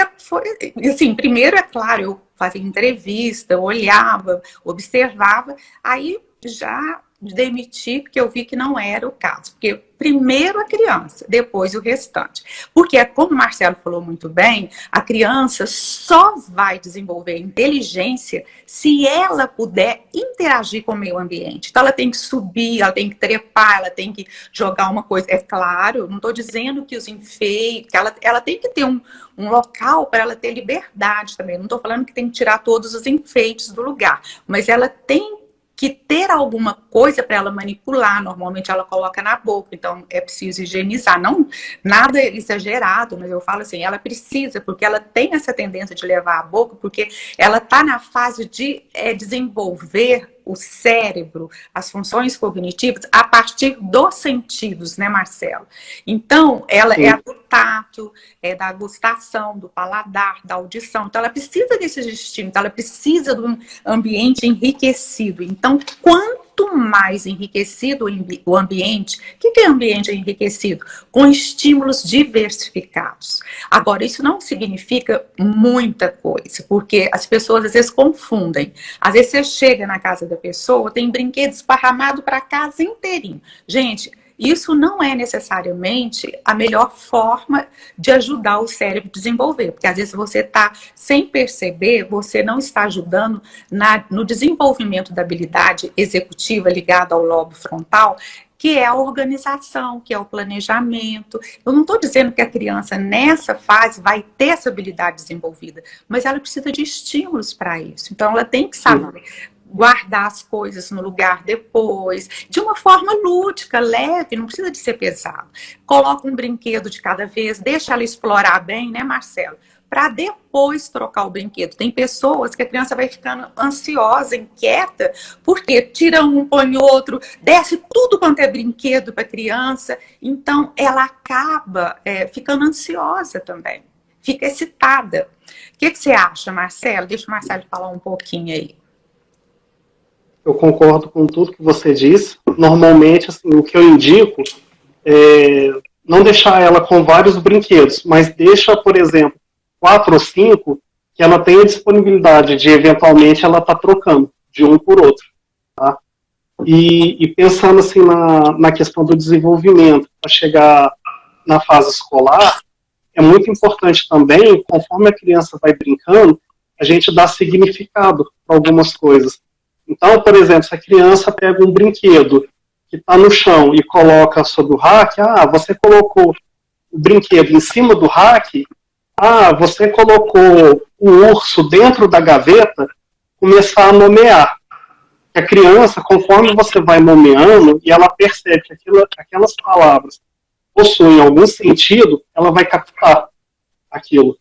assim, primeiro, é claro, eu fazia entrevista, olhava, observava, aí já demitir, porque eu vi que não era o caso. Porque primeiro a criança, depois o restante. Porque, como o Marcelo falou muito bem, a criança só vai desenvolver inteligência se ela puder interagir com o meio ambiente. Então, ela tem que subir, ela tem que trepar, ela tem que jogar uma coisa. É claro, não estou dizendo que os enfeites, que ela tem que ter um local para ela ter liberdade também. Não estou falando que tem que tirar todos os enfeites do lugar, mas ela tem que ter alguma coisa para ela manipular. Normalmente ela coloca na boca, então é preciso higienizar. Não nada exagerado, mas eu falo assim, ela precisa, porque ela tem essa tendência de levar a boca, porque ela está na fase de desenvolver o cérebro, as funções cognitivas, a partir dos sentidos, né, Marcelo? Então, ela Sim. é do tato, da gustação, do paladar, da audição. Então, ela precisa desses estímulos, ela precisa de um ambiente enriquecido. Então, quanto mais enriquecido o ambiente, o que é ambiente enriquecido? Com estímulos diversificados. Agora, isso não significa muita coisa, porque as pessoas às vezes confundem. Às vezes você chega na casa da pessoa, tem brinquedos esparramados para a casa inteirinho. Gente, isso não é necessariamente a melhor forma de ajudar o cérebro a desenvolver, porque às vezes você está, sem perceber, você não está ajudando no desenvolvimento da habilidade executiva ligada ao lobo frontal, que é a organização, que é o planejamento. Eu não estou dizendo que a criança nessa fase vai ter essa habilidade desenvolvida, mas ela precisa de estímulos para isso. Então ela tem que saber guardar as coisas no lugar depois, de uma forma lúdica, leve, não precisa de ser pesado. Coloca um brinquedo de cada vez, deixa ela explorar bem, né, Marcelo? Para depois trocar o brinquedo. Tem pessoas que a criança vai ficando ansiosa, inquieta, porque tira um, põe outro, desce tudo quanto é brinquedo para a criança, então ela acaba ficando ansiosa também, fica excitada. O que você acha, Marcelo? Deixa o Marcelo falar um pouquinho aí. Eu concordo com tudo que você disse. Normalmente, assim, o que eu indico é não deixar ela com vários brinquedos, mas deixa, por exemplo, 4 ou 5, que ela tenha disponibilidade de, eventualmente, ela tá trocando de um por outro. Tá? E pensando assim na questão do desenvolvimento, para chegar na fase escolar, é muito importante também, conforme a criança vai brincando, a gente dá significado para algumas coisas. Então, por exemplo, se a criança pega um brinquedo que está no chão e coloca sobre o rack, você colocou o brinquedo em cima do rack, você colocou o urso dentro da gaveta, começar a nomear. A criança, conforme você vai nomeando, e ela percebe que aquelas palavras possuem algum sentido, ela vai captar aquilo.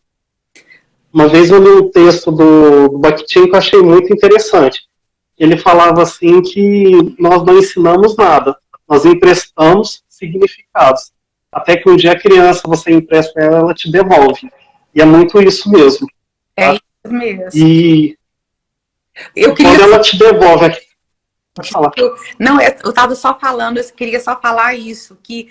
Uma vez eu li um texto do Bakhtin que eu achei muito interessante. Ele falava assim que nós não ensinamos nada, nós emprestamos significados. Até que um dia a criança, você empresta ela, ela te devolve. E é muito isso mesmo. É tá? isso mesmo. E quando ela te devolve... Pode falar. Eu estava só falando, eu queria só falar isso, que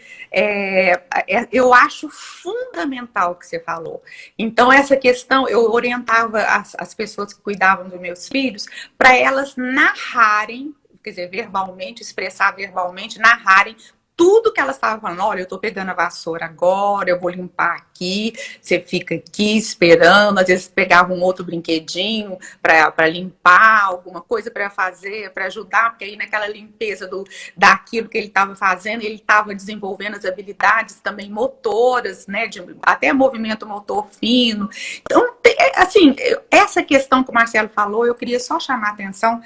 eu acho fundamental o que você falou. Então, essa questão, eu orientava as pessoas que cuidavam dos meus filhos para elas narrarem, quer dizer, verbalmente, expressar verbalmente, narrarem tudo que elas estavam falando. Olha, eu tô pegando a vassoura agora, eu vou limpar aqui, você fica aqui esperando. Às vezes pegava um outro brinquedinho para limpar, alguma coisa para fazer, para ajudar, porque aí naquela limpeza daquilo que ele estava fazendo, ele estava desenvolvendo as habilidades também motoras, né, até movimento motor fino. Então, assim, essa questão que o Marcelo falou, eu queria só chamar a atenção,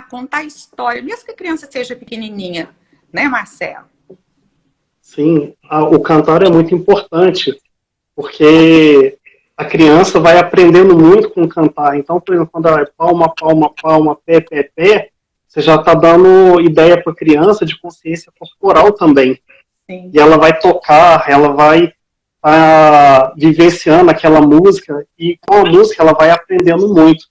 contar história, mesmo que a criança seja pequenininha, né, Marcelo? Sim, o cantar é muito importante, porque a criança vai aprendendo muito com o cantar. Então, por exemplo, quando ela é palma, palma, palma, pé, pé, pé, você já está dando ideia para a criança de consciência corporal também. Sim. E ela vai tocar, ela vai vivenciando aquela música, e com a música ela vai aprendendo muito.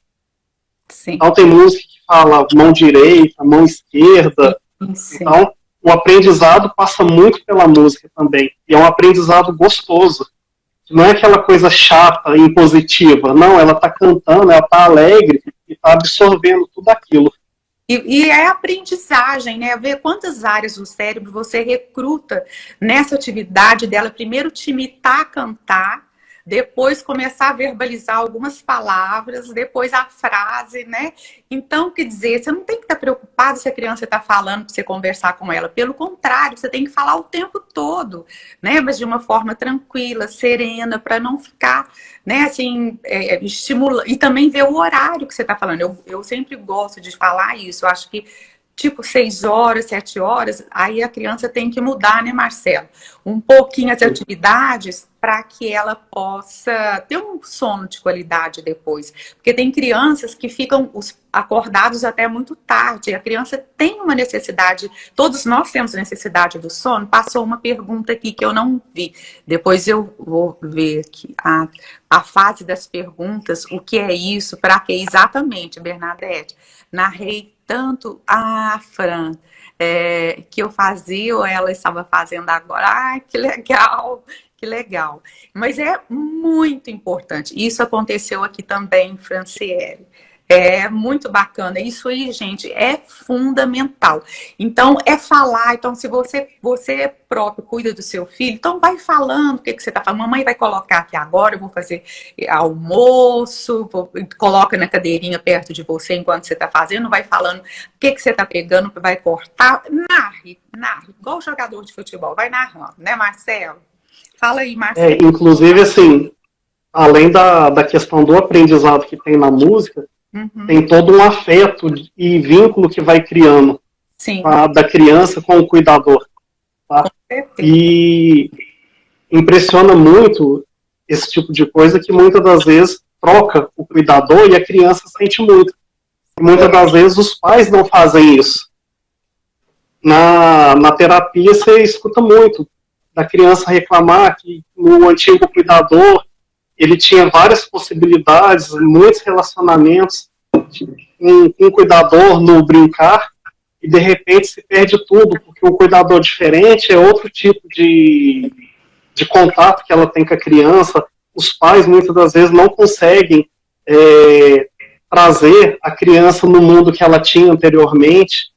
Sim. Então, tem música que fala mão direita, mão esquerda. Sim. Então, o aprendizado passa muito pela música também. E é um aprendizado gostoso. Não é aquela coisa chata, impositiva. Não, ela está cantando, ela está alegre e está absorvendo tudo aquilo. E é aprendizagem, né? Ver quantas áreas do cérebro você recruta nessa atividade dela. Primeiro te imitar a cantar, depois começar a verbalizar algumas palavras, depois a frase, né? Então, quer dizer, você não tem que estar preocupado se a criança está falando para você conversar com ela. Pelo contrário, você tem que falar o tempo todo, né? Mas de uma forma tranquila, serena, para não ficar, né, assim, estimulando. E também ver o horário que você está falando. Eu sempre gosto de falar isso. Eu acho que tipo 6 horas, 7 horas, aí a criança tem que mudar, né, Marcelo? Um pouquinho as atividades para que ela possa ter um sono de qualidade depois. Porque tem crianças que ficam acordados até muito tarde. A criança tem uma necessidade, todos nós temos necessidade do sono. Passou uma pergunta aqui que eu não vi. Depois eu vou ver aqui a fase das perguntas, o que é isso, para que exatamente, Bernadette. Narrei tanto a Fran, que eu fazia, ou ela estava fazendo agora. Ai, que legal, que legal. Mas é muito importante. Isso aconteceu aqui também, Franciele. É muito bacana. Isso aí, gente, é fundamental. Então, é falar. Então, se você próprio cuida do seu filho, então vai falando o que você está falando. Mamãe vai colocar aqui agora, eu vou fazer almoço, coloca na cadeirinha perto de você enquanto você está fazendo, vai falando o que você está pegando, vai cortar. Narre, igual jogador de futebol, vai narrando, né, Marcelo? Fala aí, Marcelo. Inclusive, assim, além da questão do aprendizado que tem na música, tem todo um afeto e vínculo que vai criando, tá, da criança com o cuidador. Tá? E impressiona muito esse tipo de coisa que muitas das vezes troca o cuidador e a criança sente muito. E muitas das vezes os pais não fazem isso. Na terapia você escuta muito da criança reclamar que no antigo cuidador ele tinha várias possibilidades, muitos relacionamentos com um cuidador no brincar, e de repente se perde tudo, porque um cuidador diferente é outro tipo de contato que ela tem com a criança. Os pais muitas das vezes não conseguem trazer a criança no mundo que ela tinha anteriormente,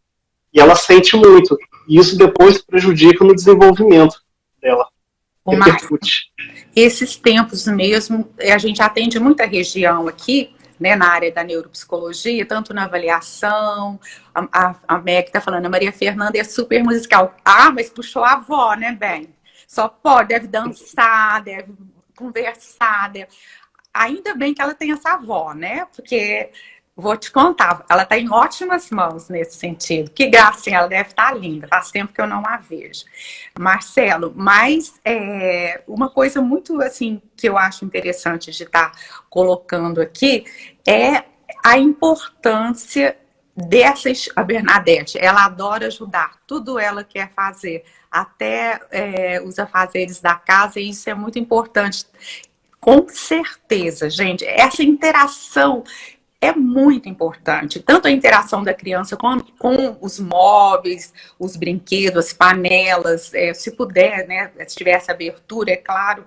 e ela sente muito, e isso depois prejudica no desenvolvimento dela. Esses tempos mesmo, a gente atende muita região aqui, né, na área da neuropsicologia, tanto na avaliação. A Meg está falando, a Maria Fernanda é super musical. Ah, mas puxou a avó, né, bem? Só pode, deve dançar, deve conversar, deve... Ainda bem que ela tem essa avó, né? Porque, vou te contar, ela está em ótimas mãos nesse sentido. Que gracinha, ela deve estar linda. Faz tempo que eu não a vejo. Marcelo, mas uma coisa muito, assim, que eu acho interessante de estar colocando aqui é a importância a Bernadette, ela adora ajudar, tudo ela quer fazer, até os afazeres da casa, e isso é muito importante. Com certeza, gente, essa interação é muito importante, tanto a interação da criança com os móveis, os brinquedos, as panelas, se puder, né, se tiver essa abertura, é claro.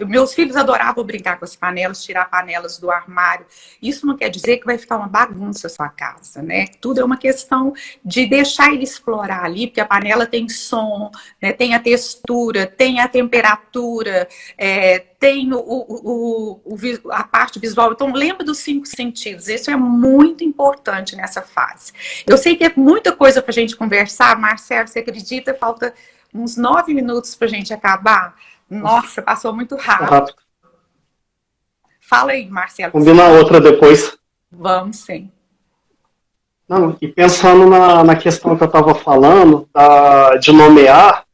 Meus filhos adoravam brincar com as panelas, tirar panelas do armário. Isso não quer dizer que vai ficar uma bagunça a sua casa, né? Tudo é uma questão de deixar ele explorar ali, porque a panela tem som, né? Tem a textura, tem a temperatura, tem a parte visual. Então, lembra dos 5 sentidos. Isso é muito importante nessa fase. Eu sei que é muita coisa para a gente conversar. Marcelo, você acredita? Falta uns 9 minutos para a gente acabar. Nossa, passou muito rápido. Fala aí, Marcelo. Combina outra depois. Vamos, sim. Não, e pensando na questão que eu estava falando, de nomear,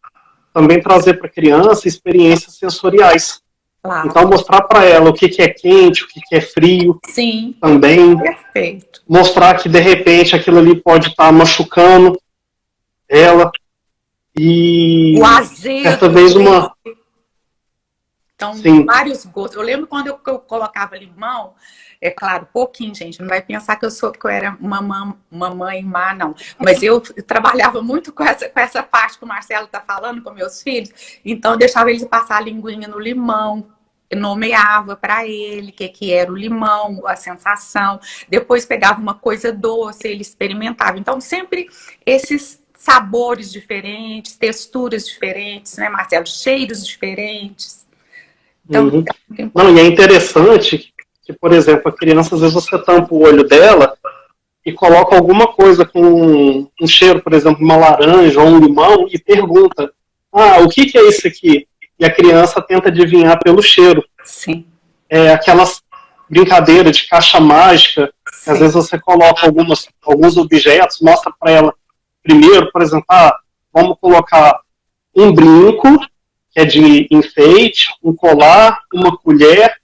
também trazer para a criança experiências sensoriais. Claro. Então, mostrar para ela o que é quente, o que é frio. Sim. Também. Perfeito. Mostrar que, de repente, aquilo ali pode estar machucando ela. E o azedo, certa vez uma... Então, sim, vários gostos. Eu lembro quando eu colocava limão, é claro, pouquinho, gente, não vai pensar que eu era uma mãe má, não. Mas eu trabalhava muito com essa parte que o Marcelo está falando com meus filhos, então eu deixava eles passar a linguinha no limão, nomeava para ele o que era o limão, a sensação, depois pegava uma coisa doce, ele experimentava. Então, sempre esses sabores diferentes, texturas diferentes, né, Marcelo? Cheiros diferentes. Então, não, e é interessante que, por exemplo, a criança, às vezes você tampa o olho dela e coloca alguma coisa com um cheiro, por exemplo, uma laranja ou um limão, e pergunta, o que é isso aqui? E a criança tenta adivinhar pelo cheiro. Sim. Aquelas brincadeiras de caixa mágica, às vezes você coloca alguns objetos, mostra para ela primeiro, por exemplo, vamos colocar um brinco, que é de enfeite, um colar, uma colher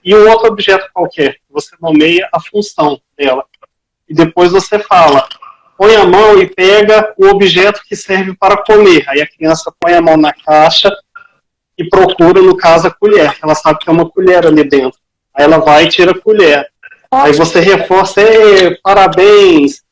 e um outro objeto qualquer. Você nomeia a função dela. E depois você fala, põe a mão e pega o objeto que serve para comer. Aí a criança põe a mão na caixa e procura, no caso, a colher. Ela sabe que é uma colher ali dentro. Aí ela vai e tira a colher. Aí você reforça, parabéns.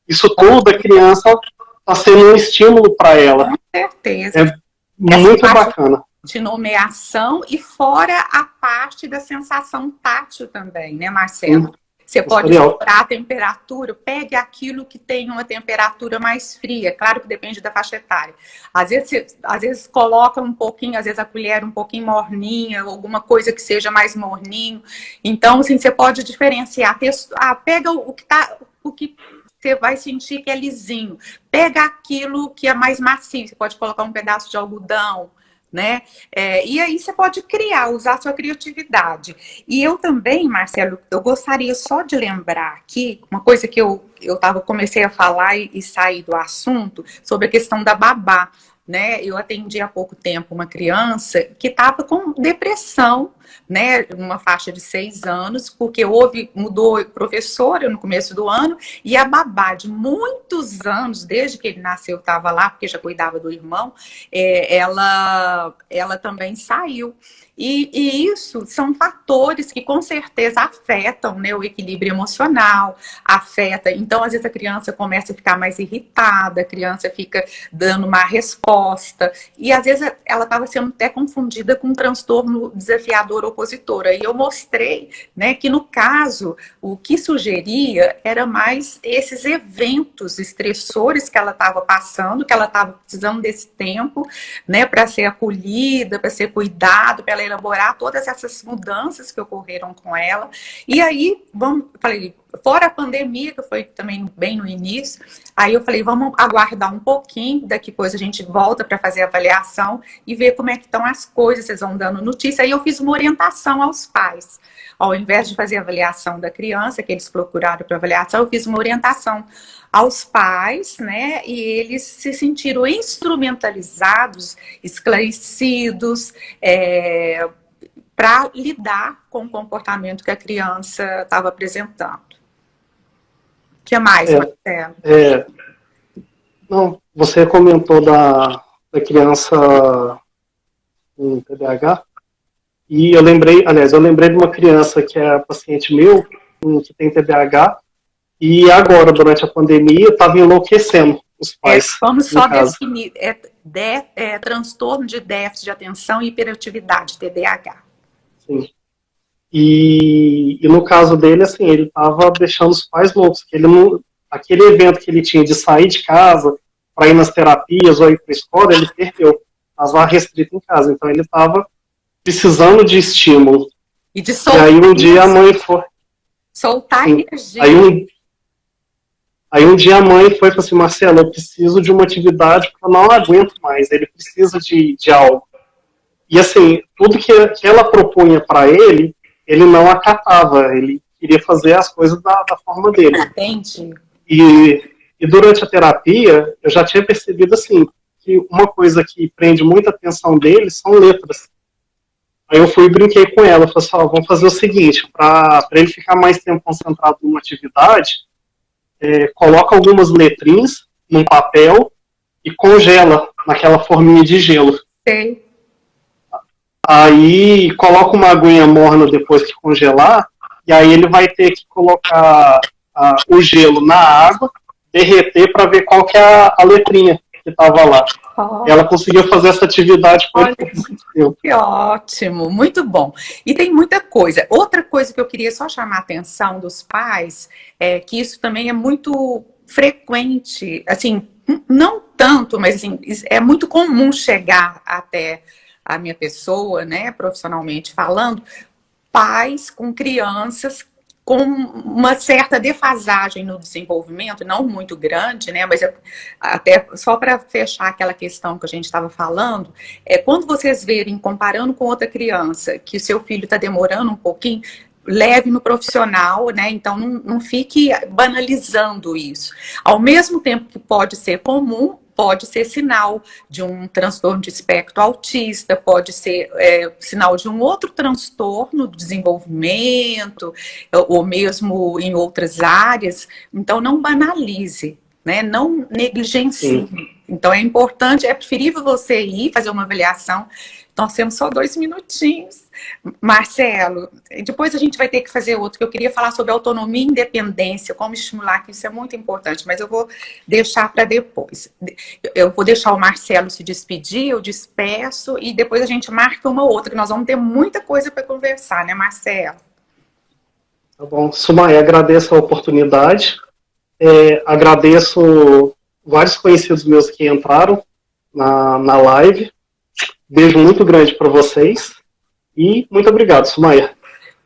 Isso tudo, a criança está sendo um estímulo para ela. Com certeza. Muito bacana. De nomeação e fora a parte da sensação tátil também, né, Marcelo? Você pode explorar a temperatura, pegue aquilo que tem uma temperatura mais fria, claro que depende da faixa etária. Às vezes coloca um pouquinho, às vezes a colher um pouquinho morninha, alguma coisa que seja mais morninho. Então, assim, você pode diferenciar. Pega o que você vai sentir que é lisinho. Pega aquilo que é mais macio, você pode colocar um pedaço de algodão, né? E aí você pode usar a sua criatividade. E eu também, Marcelo, eu gostaria só de lembrar aqui, uma coisa que eu comecei a falar e sair do assunto, sobre a questão da babá, né? Eu atendi há pouco tempo uma criança que estava com depressão, né, numa faixa de 6 anos, porque mudou professora no começo do ano, e a babá de muitos anos, desde que ele nasceu, estava lá, porque já cuidava do irmão, ela também saiu. E isso são fatores que com certeza afetam, né, o equilíbrio emocional, afeta. Então, às vezes a criança começa a ficar mais irritada, a criança fica dando má resposta, e às vezes ela estava sendo até confundida com um transtorno desafiador opositor, opositora. E eu mostrei, né, que no caso, o que sugeria era mais esses eventos estressores que ela estava passando, que ela estava precisando desse tempo, né, para ser acolhida, para ser cuidado, para ela elaborar todas essas mudanças que ocorreram com ela. E aí, falei, fora a pandemia, que foi também bem no início, aí eu falei, vamos aguardar um pouquinho, daqui depois a gente volta para fazer a avaliação e ver como é que estão as coisas, vocês vão dando notícia. Aí eu fiz uma orientação aos pais. Ao invés de fazer a avaliação da criança, que eles procuraram para avaliação, eu fiz uma orientação aos pais, né? E eles se sentiram instrumentalizados, esclarecidos, para lidar com o comportamento que a criança estava apresentando. O que mais, Marcelo? Não, você comentou da criança com TDAH, e eu lembrei de uma criança que é paciente meu, que tem TDAH, e agora, durante a pandemia, estava enlouquecendo os pais. Vamos só definir, transtorno de déficit de atenção e hiperatividade, TDAH. Sim. E no caso dele, assim, ele estava deixando os pais loucos, que ele não, aquele evento que ele tinha de sair de casa para ir nas terapias ou ir para a escola, ele perdeu. Estava restrito em casa, então ele estava precisando de estímulo. E de soltar. E aí um dia a mãe foi... Soltar energia. Aí um dia a mãe foi e falou assim, Marcelo, eu preciso de uma atividade porque eu não aguento mais, ele precisa de algo. E assim, tudo que ela propunha para ele não acatava, ele queria fazer as coisas da forma dele. Entendi. E durante a terapia, eu já tinha percebido assim, que uma coisa que prende muita atenção dele são letras. Aí eu fui e brinquei com ela, falei assim, vamos fazer o seguinte, para ele ficar mais tempo concentrado numa atividade, coloca algumas letrinhas num papel e congela naquela forminha de gelo. Sei. Aí coloca uma aguinha morna depois que congelar, e aí ele vai ter que colocar o gelo na água, derreter para ver qual que é a letrinha que estava lá. Ela conseguiu fazer essa atividade por muito tempo. Que ótimo, muito bom. E tem muita coisa. Outra coisa que eu queria só chamar a atenção dos pais é que isso também é muito frequente, assim, não tanto, mas assim, é muito comum chegar até a minha pessoa, né, profissionalmente falando, pais com crianças com uma certa defasagem no desenvolvimento, não muito grande, né, mas até só para fechar aquela questão que a gente estava falando, quando vocês verem, comparando com outra criança, que o seu filho está demorando um pouquinho, leve no profissional, né, então não fique banalizando isso. Ao mesmo tempo que pode ser comum, pode ser sinal de um transtorno de espectro autista, pode ser sinal de um outro transtorno do desenvolvimento, ou mesmo em outras áreas. Então, não banalize, né? Não negligencie. Sim. Então, é importante, é preferível você ir fazer uma avaliação. Nós temos só 2 minutinhos. Marcelo, depois a gente vai ter que fazer outro, que eu queria falar sobre autonomia e independência, como estimular, que isso é muito importante, mas eu vou deixar para depois. Eu vou deixar o Marcelo se despedir, eu despeço, e depois a gente marca uma outra, que nós vamos ter muita coisa para conversar, né, Marcelo? Tá bom. Sumaia, agradeço a oportunidade, agradeço vários conhecidos meus que entraram na live. Beijo muito grande para vocês e muito obrigado, Sumaia.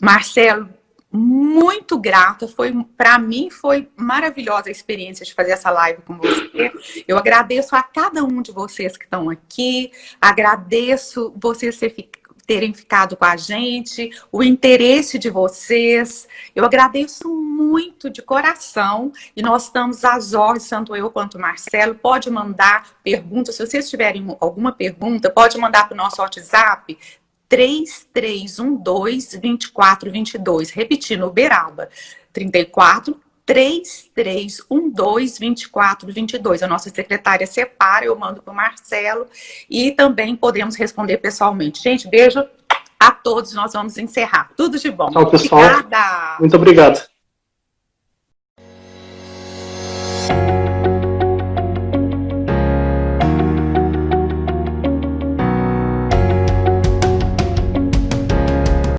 Marcelo, muito grata, para mim foi maravilhosa a experiência de fazer essa live com você. Eu agradeço a cada um de vocês que estão aqui, agradeço vocês terem ficado com a gente, o interesse de vocês. Eu agradeço muito de coração e nós estamos às ordens, tanto eu quanto o Marcelo. Pode mandar perguntas, se vocês tiverem alguma pergunta, pode mandar para o nosso WhatsApp 3312-2422, repetindo, Uberaba, 3312-2422. A nossa secretária separa, eu mando para o Marcelo e também podemos responder pessoalmente. Gente, beijo a todos, nós vamos encerrar. Tudo de bom. Tchau, pessoal. Obrigada. Muito obrigado.